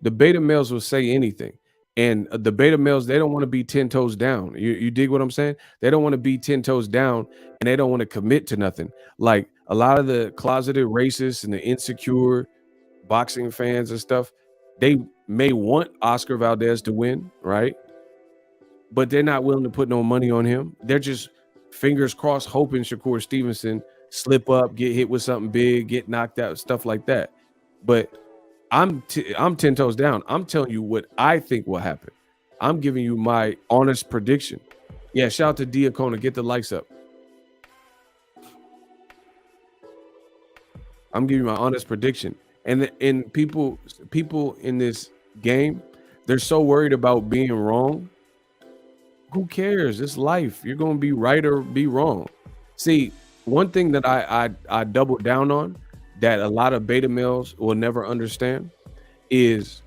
The beta males will say anything. And the beta males, they don't want to be 10 toes down. You dig what I'm saying? They don't want to be 10 toes down and they don't want to commit to nothing. Like a lot of the closeted racists and the insecure boxing fans and stuff, they may want Oscar Valdez to win, right? but they're not willing to put no money on him. They're just fingers crossed, hoping Shakur Stevenson slip up, get hit with something big, get knocked out, stuff like that. But I'm 10 toes down. I'm telling you what I think will happen. I'm giving you my honest prediction. Yeah, shout out to Diacona. Get the likes up. I'm giving you my honest prediction. And people in this game, they're so worried about being wrong. Who cares? It's life. You're going to be right or be wrong. See, one thing that I double down on that a lot of beta males will never understand is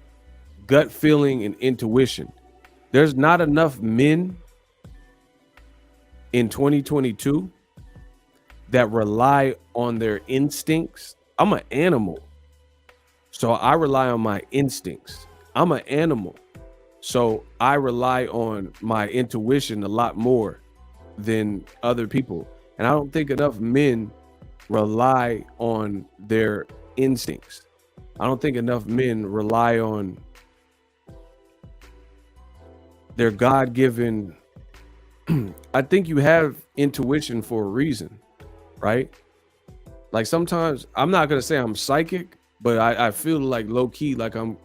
gut feeling and intuition. There's not enough men in 2022 that rely on their instincts. I'm an animal, so I rely on my instincts. I'm an animal, so I rely on my intuition a lot more than other people. And I don't think enough men rely on their instincts. I don't think enough men rely on their God-given. I think you have intuition for a reason, right? Like sometimes, I'm not gonna say I'm psychic, but I feel like low key, like I'm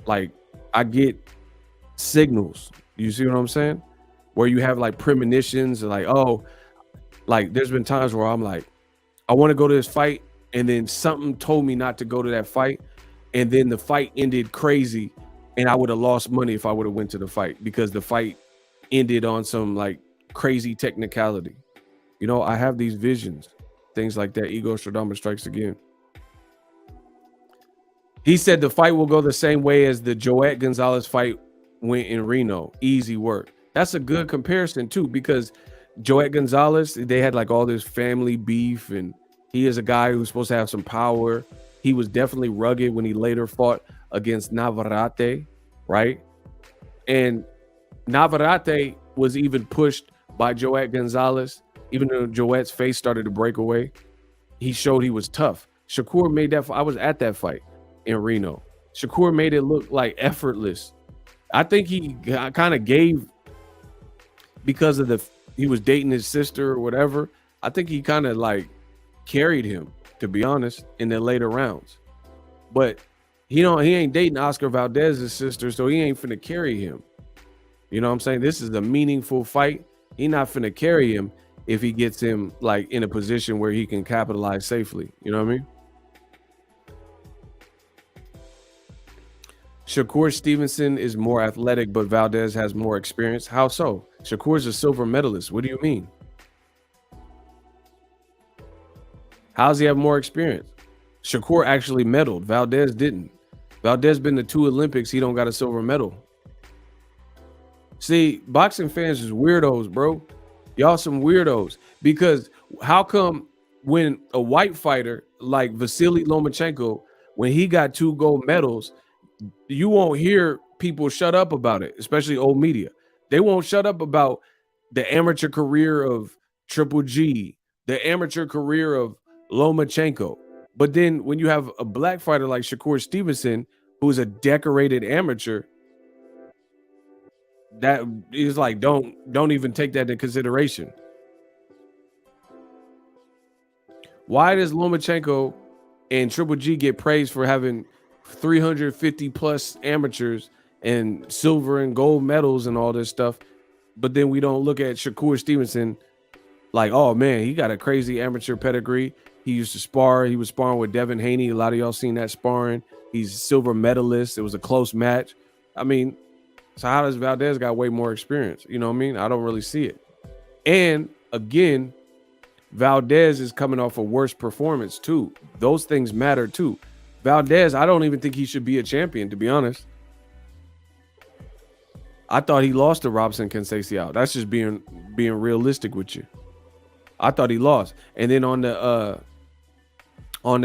like I get signals. You see what I'm saying? Where you have like premonitions and like, oh, like there's been times where I'm like, I want to go to this fight, and then something told me not to go to that fight, and then the fight ended crazy, and I would have lost money if I would have went to the fight because the fight ended on some like crazy technicality. You know, I have these visions, things like that. Ego Stradamus strikes again. He said the fight will go the same way as the Joet Gonzalez fight went in Reno. Easy work. That's a good comparison too, because Joet Gonzalez, they had like all this family beef, and he is a guy who's supposed to have some power. He was definitely rugged when he later fought against Navarrete, right? And Navarrete was even pushed by Joet Gonzalez. Even though Joet's face started to break away, he showed he was tough. Shakur made that. I was at that fight in Reno. Shakur made it look like effortless. I think he kind of gave, because of he was dating his sister or whatever. I think he kind of like carried him, to be honest, in the later rounds. But he ain't dating Oscar Valdez's sister, so he ain't finna carry him. You know what I'm saying? This is a meaningful fight. He not finna carry him if he gets him like in a position where he can capitalize safely. You know what I mean? Shakur Stevenson is more athletic, but Valdez has more experience. How so? Shakur's a silver medalist. What do you mean? How does he have more experience? Shakur actually medaled. Valdez didn't. Valdez been to 2 Olympics. He don't got a silver medal. See, boxing fans is weirdos, bro. Y'all some weirdos. Because how come when a white fighter like Vasily Lomachenko, when he got 2 gold medals, you won't hear people shut up about it, especially old media. They won't shut up about the amateur career of Triple G, the amateur career of Lomachenko. But then when you have a black fighter like Shakur Stevenson, who's a decorated amateur, that is like, don't even take that into consideration. Why does Lomachenko and Triple G get praised for having 350 plus amateurs and silver and gold medals and all this stuff, but then we don't look at Shakur Stevenson like, oh man, he got a crazy amateur pedigree. He used to spar. He was sparring with Devin Haney. A lot of y'all seen that sparring. He's a silver medalist. It was a close match. I mean, so how does Valdez got way more experience? You know what I mean? I don't really see it. And again, Valdez is coming off a worse performance too. Those things matter too. Valdez, I don't even think he should be a champion, to be honest. I thought he lost to Robson Conceição. That's just being realistic with you. I thought he lost. And then on the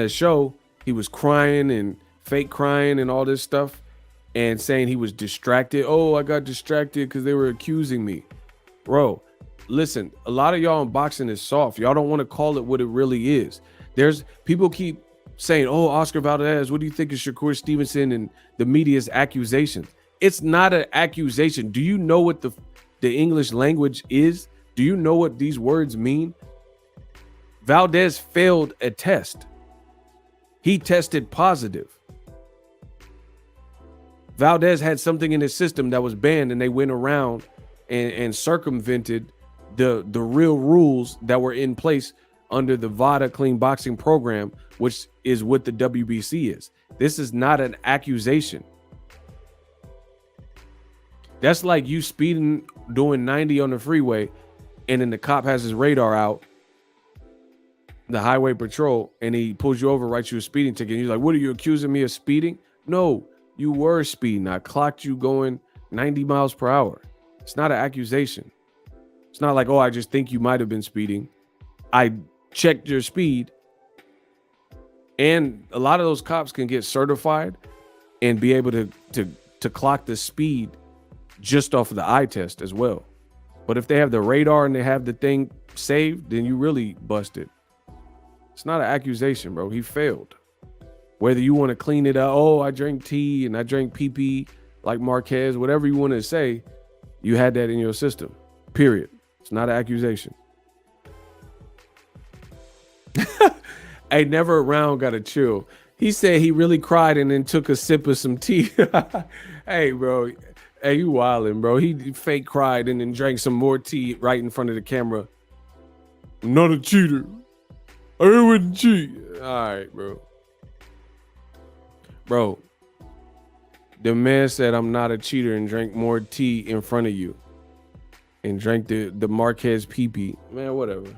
show, he was crying and fake crying and all this stuff and saying he was distracted. Oh, I got distracted because they were accusing me. Bro, listen, a lot of y'all in boxing is soft. Y'all don't want to call it what it really is. There's people keep saying, oh, Oscar Valdez, what do you think of Shakur Stevenson and the media's accusations? It's not an accusation. Do you know what the English language is? Do you know what these words mean? Valdez failed a test. He tested positive. Valdez had something in his system that was banned, and they went around and circumvented the real rules that were in place under the VADA clean boxing program, which is what the WBC is. This is not an accusation. That's like you speeding, doing 90 on the freeway, and then the cop has his radar out, the highway patrol, and he pulls you over, writes you a speeding ticket. And he's like, what are you accusing me of speeding? No, you were speeding. I clocked you going 90 miles per hour. It's not an accusation. It's not like, oh, I just think you might have been speeding. I checked your speed. And a lot of those cops can get certified and be able to clock the speed just off of the eye test as well. But if they have the radar and they have the thing saved, then you really busted. It's not an accusation, bro. He failed. Whether you want to clean it up, oh, I drank tea and I drank PP like Marquez, whatever you want to say, you had that in your system, period. It's not an accusation. Hey, never around, gotta chill. He said he really cried and then took a sip of some tea. Hey, bro. Hey, you wildin', bro. He fake cried and then drank some more tea right in front of the camera. I'm not a cheater. I wouldn't cheat. All right, bro. Bro, the man said I'm not a cheater and drank more tea in front of you. And drank the Marquez PP. Man, whatever.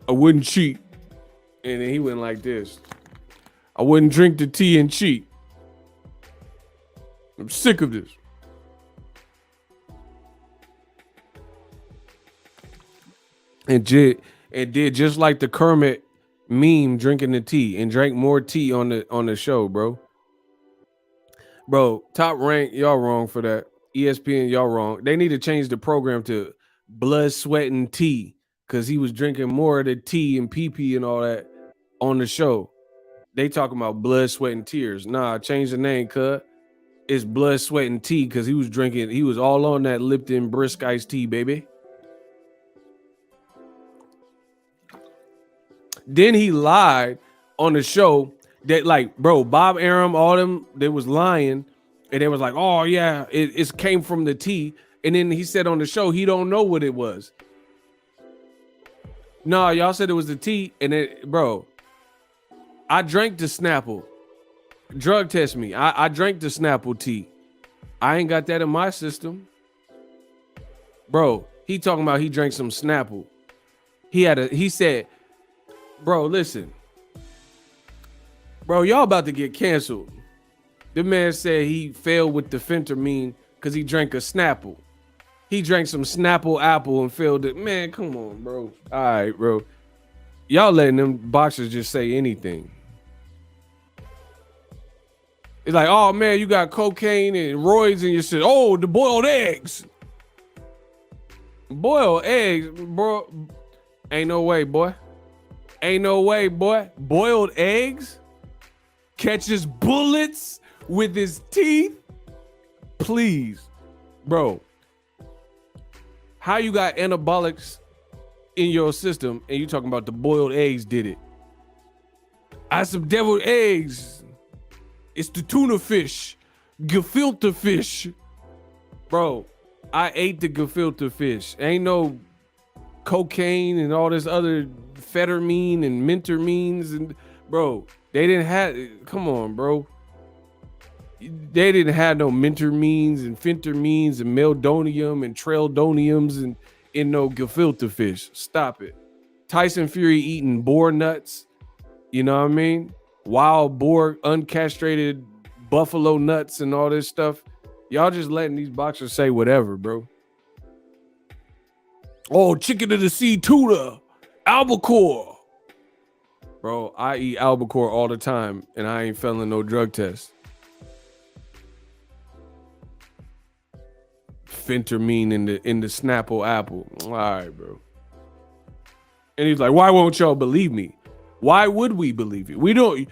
I wouldn't cheat. And then he went like this. I wouldn't drink the tea and cheat. I'm sick of this. And did just like the Kermit meme drinking the tea and drank more tea on the show, bro. Bro, Top Rank, y'all wrong for that. ESPN, y'all wrong. They need to change the program to Blood, Sweat, and Tea, because he was drinking more of the tea and PP and all that on the show. They talking about blood, sweat, and tears. Nah, change the name, cuz. It's Blood, Sweat, and Tea, because he was all on that Lipton brisk iced tea, baby. Then he lied on the show that, like, bro, Bob Arum, all them, they was lying, and they was like, oh yeah, it came from the tea. And then he said on the show he don't know what it was. No, y'all said it was the tea, and it, bro, I drank the Snapple. Drug test me. I drank the Snapple tea. I ain't got that in my system. Bro, he talking about he drank some Snapple. He said, bro, listen. Bro, y'all about to get canceled. The man said he failed with the phentermine because he drank a Snapple. He drank some Snapple apple and failed it. Man, come on, bro. All right, bro. Y'all letting them boxers just say anything. It's like, oh, man, you got cocaine and roids in your shit. Oh, the boiled eggs. Boiled eggs, bro. Ain't no way, boy. Ain't no way, boy. Boiled eggs? Catches bullets with his teeth? Please. Bro. How you got anabolics in your system and you talking about the boiled eggs did it? I some deviled eggs. It's the tuna fish. Gefilte fish. Bro, I ate the gefilte fish. Ain't no cocaine and all this other phentermine and mentermines. And bro, they didn't have, come on, bro. They didn't have no mentermines and phentermines and meldonium and traildoniums and in no gefilte fish. Stop it. Tyson Fury eating boar nuts. You know what I mean? Wild boar, uncastrated buffalo nuts and all this stuff. Y'all just letting these boxers say whatever, bro. Oh, chicken of the sea tuna, albacore. Bro, I eat albacore all the time and I ain't failing no drug test. Phentermine in the Snapple apple. All right, bro. And he's like, why won't y'all believe me? Why would we believe you? We don't,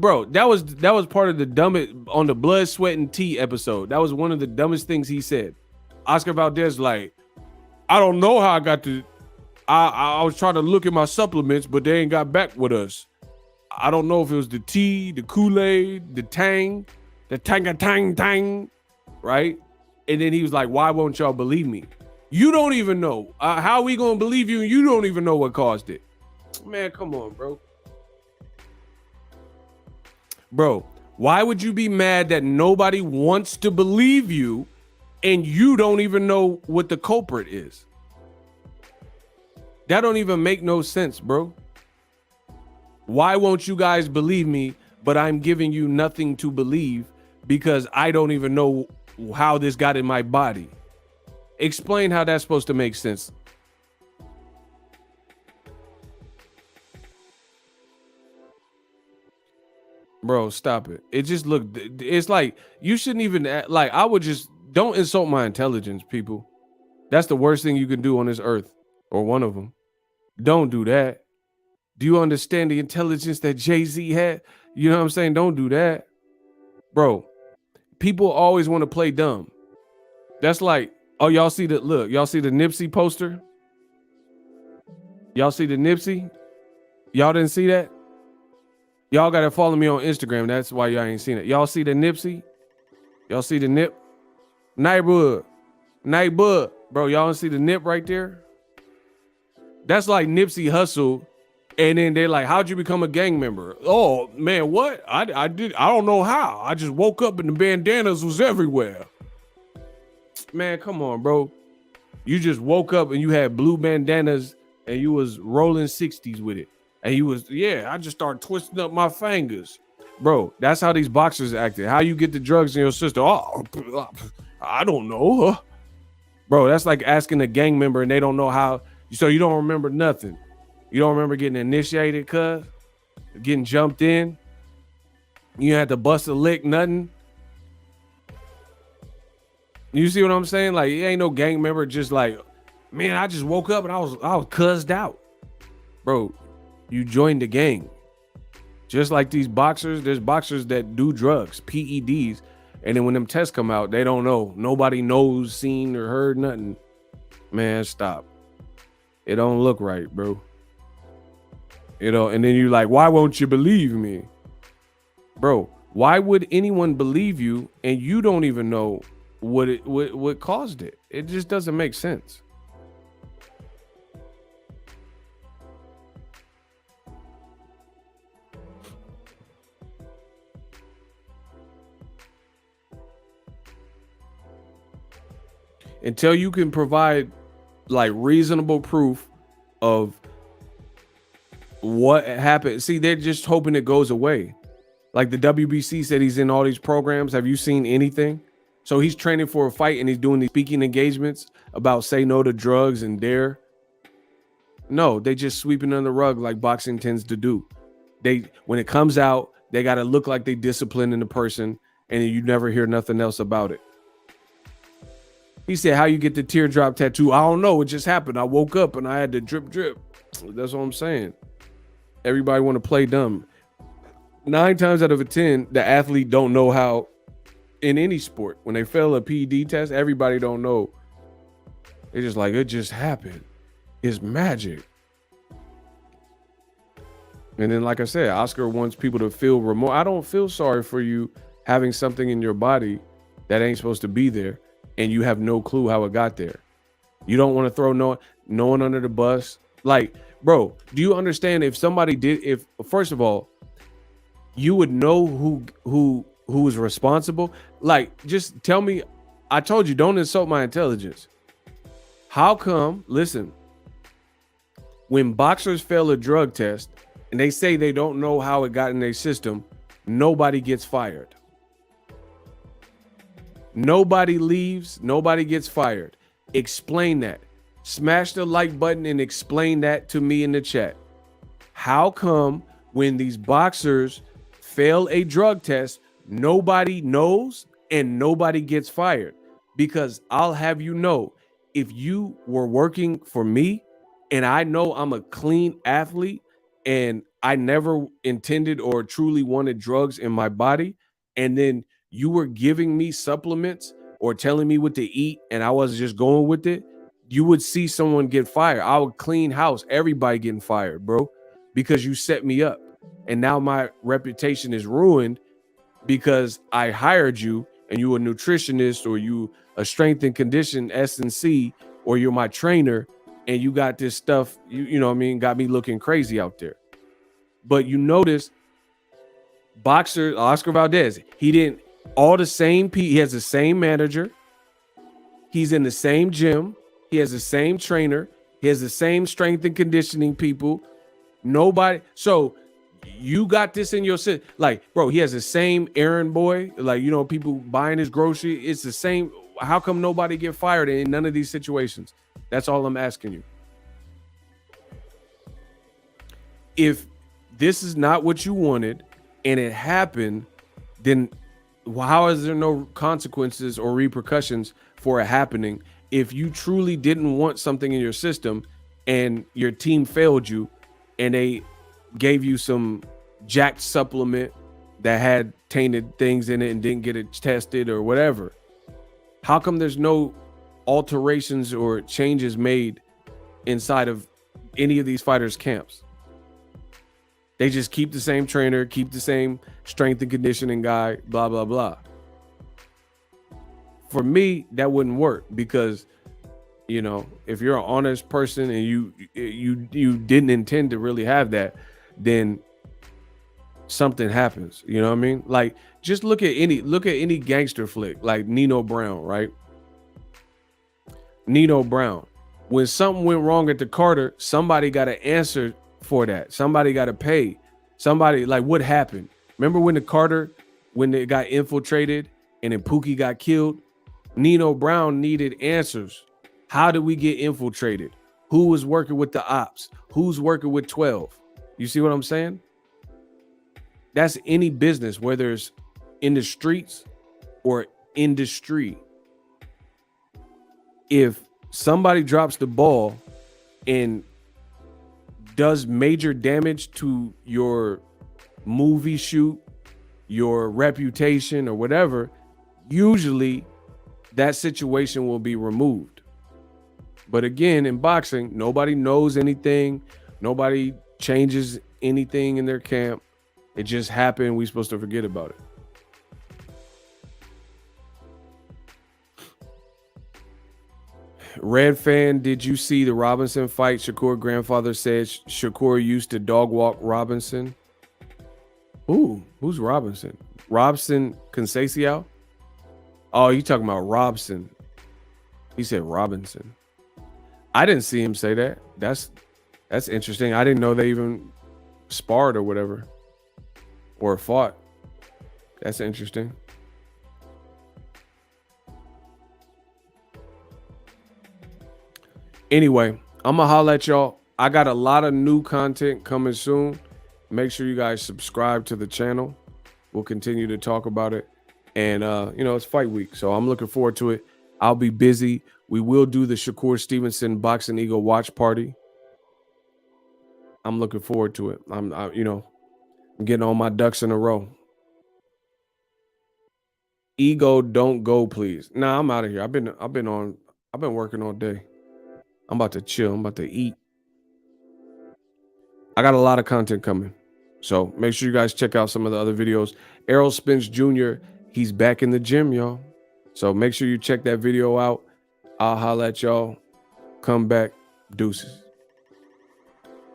bro. That was part of the dumbest on the blood, sweat, and tea episode. That was one of the dumbest things he said. Oscar Valdez, like, I don't know how I got to. I was trying to look at my supplements, but they ain't got back with us. I don't know if it was the tea, the Kool-Aid, the tang, the tang, right? And then he was like, why won't y'all believe me? You don't even know. How are we going to believe you? And you don't even know what caused it. Man, come on, bro. Bro, why would you be mad that nobody wants to believe you and you don't even know what the culprit is? That don't even make no sense, bro. Why won't you guys believe me, but I'm giving you nothing to believe because I don't even know how this got in my body? Explain how that's supposed to make sense. Bro, stop it. It just looked, it's like, you shouldn't even, like, I would just, don't insult my intelligence, people. That's the worst thing you can do on this earth, or one of them. Don't do that. Do you understand the intelligence that Jay-Z had? You know what I'm saying? Don't do that. Bro, people always want to play dumb. That's like, oh, y'all see the, look, y'all see the Nipsey poster? Y'all see the Nipsey? Y'all didn't see that? Y'all got to follow me on Instagram. That's why y'all ain't seen it. Y'all see the Nipsey? Y'all see the nip? Neighborhood. Bro, y'all don't see the nip right there? That's like Nipsey Hussle. And then they're like, how'd you become a gang member? Oh, man, what? I don't know how. I just woke up and the bandanas was everywhere. Man, come on, bro. You just woke up and you had blue bandanas and you was rolling 60s with it. And you was, I just started twisting up my fingers. Bro, that's how these boxers acted. How you get the drugs in your system? Oh, I don't know. Bro, that's like asking a gang member and they don't know how. So you don't remember nothing. You don't remember getting initiated, cuz? Getting jumped in? You had to bust a lick, nothing? You see what I'm saying? Like, it ain't no gang member just like, man, I just woke up and I was cussed out. Bro, you joined the gang. Just like these boxers, there's boxers that do drugs, PEDs, and then when them tests come out, they don't know. Nobody knows, seen, or heard nothing. Man, stop. It don't look right, bro. You know, and then you're like, why won't you believe me? Bro, why would anyone believe you and you don't even know what caused it? It just doesn't make sense. Until you can provide like reasonable proof of what happened. See, they're just hoping it goes away. Like the WBC said he's in all these programs. Have you seen anything? So he's training for a fight and he's doing these speaking engagements about say no to drugs and dare. No, they just sweeping under the rug like boxing tends to do. When it comes out, they got to look like they disciplining the person and you never hear nothing else about it. He said, how you get the teardrop tattoo? I don't know. It just happened. I woke up and I had to drip. That's what I'm saying. Everybody want to play dumb. 9 times out of 10, the athlete don't know how in any sport. When they fail a PED test, everybody don't know. They're just like, it just happened. It's magic. And then, like I said, Oscar wants people to feel remorse. I don't feel sorry for you having something in your body that ain't supposed to be there. And you have no clue how it got there. You don't want to throw no one under the bus. Like, bro, do you understand if somebody did, first of all, you would know who was responsible? Like, just tell me, I told you, don't insult my intelligence. How come, listen, when boxers fail a drug test and they say they don't know how it got in their system, nobody gets fired. Nobody leaves. Nobody gets fired. Explain that. Smash the like button and explain that to me in the chat. How come when these boxers fail a drug test, nobody knows and nobody gets fired? Because I'll have you know, if you were working for me and I know I'm a clean athlete and I never intended or truly wanted drugs in my body, and then you were giving me supplements or telling me what to eat, and I was just going with it, you would see someone get fired. I would clean house, everybody getting fired, bro, because you set me up. And now my reputation is ruined because I hired you and you a nutritionist or you a strength and condition S&C or you're my trainer and you got this stuff, you know what I mean, got me looking crazy out there. But you notice boxer Oscar Valdez, he didn't all the same he has the same manager. He's in the same gym. He has the same trainer. He has the same strength and conditioning people. Nobody. So you got this in your system. Like, bro, he has the same errand boy. Like, you know, people buying his grocery. It's the same. How come nobody get fired in none of these situations? That's all I'm asking you. If this is not what you wanted and it happened, then how is there no consequences or repercussions for it happening? If you truly didn't want something in your system and your team failed you and they gave you some jacked supplement that had tainted things in it and didn't get it tested or whatever, how come there's no alterations or changes made inside of any of these fighters' camps? They just keep the same trainer, keep the same strength and conditioning guy, blah, blah, blah. For me, that wouldn't work because, you know, if you're an honest person and you didn't intend to really have that, then something happens. You know what I mean? Like, just look at any gangster flick, like Nino Brown, right? Nino Brown. When something went wrong at the Carter, somebody got to answer for that. Somebody got to pay. Somebody, like, what happened? Remember when the Carter, when they got infiltrated and then Pookie got killed? Nino Brown needed answers. How did we get infiltrated? Who was working with the ops? Who's working with 12? You see what I'm saying? That's any business, whether it's in the streets or industry. If somebody drops the ball and does major damage to your movie shoot, your reputation or whatever, usually that situation will be removed. But again, in boxing, nobody knows anything. Nobody changes anything in their camp. It just happened. We're supposed to forget about it. Red fan, did you see the Robinson fight? Shakur grandfather said Shakur used to dog walk Robinson. Ooh, who's Robinson? Robson Conceição? Oh, you talking about Robson. He said Robinson. I didn't see him say that. That's interesting. I didn't know they even sparred or whatever. Or fought. That's interesting. Anyway, I'm gonna holler at y'all. I got a lot of new content coming soon. Make sure you guys subscribe to the channel. We'll continue to talk about it. And you know, it's fight week, so I'm looking forward to it. I'll be busy. We will do the Shakur Stevenson Boxing Ego watch party. I'm looking forward to it. I'm getting all my ducks in a row. Ego, don't go, please. Nah, I'm out of here. I've been working all day. I'm about to chill. I'm about to eat. I got a lot of content coming. So make sure you guys check out some of the other videos. Errol Spence Jr., he's back in the gym, y'all. So make sure you check that video out. I'll holler at y'all. Come back. Deuces.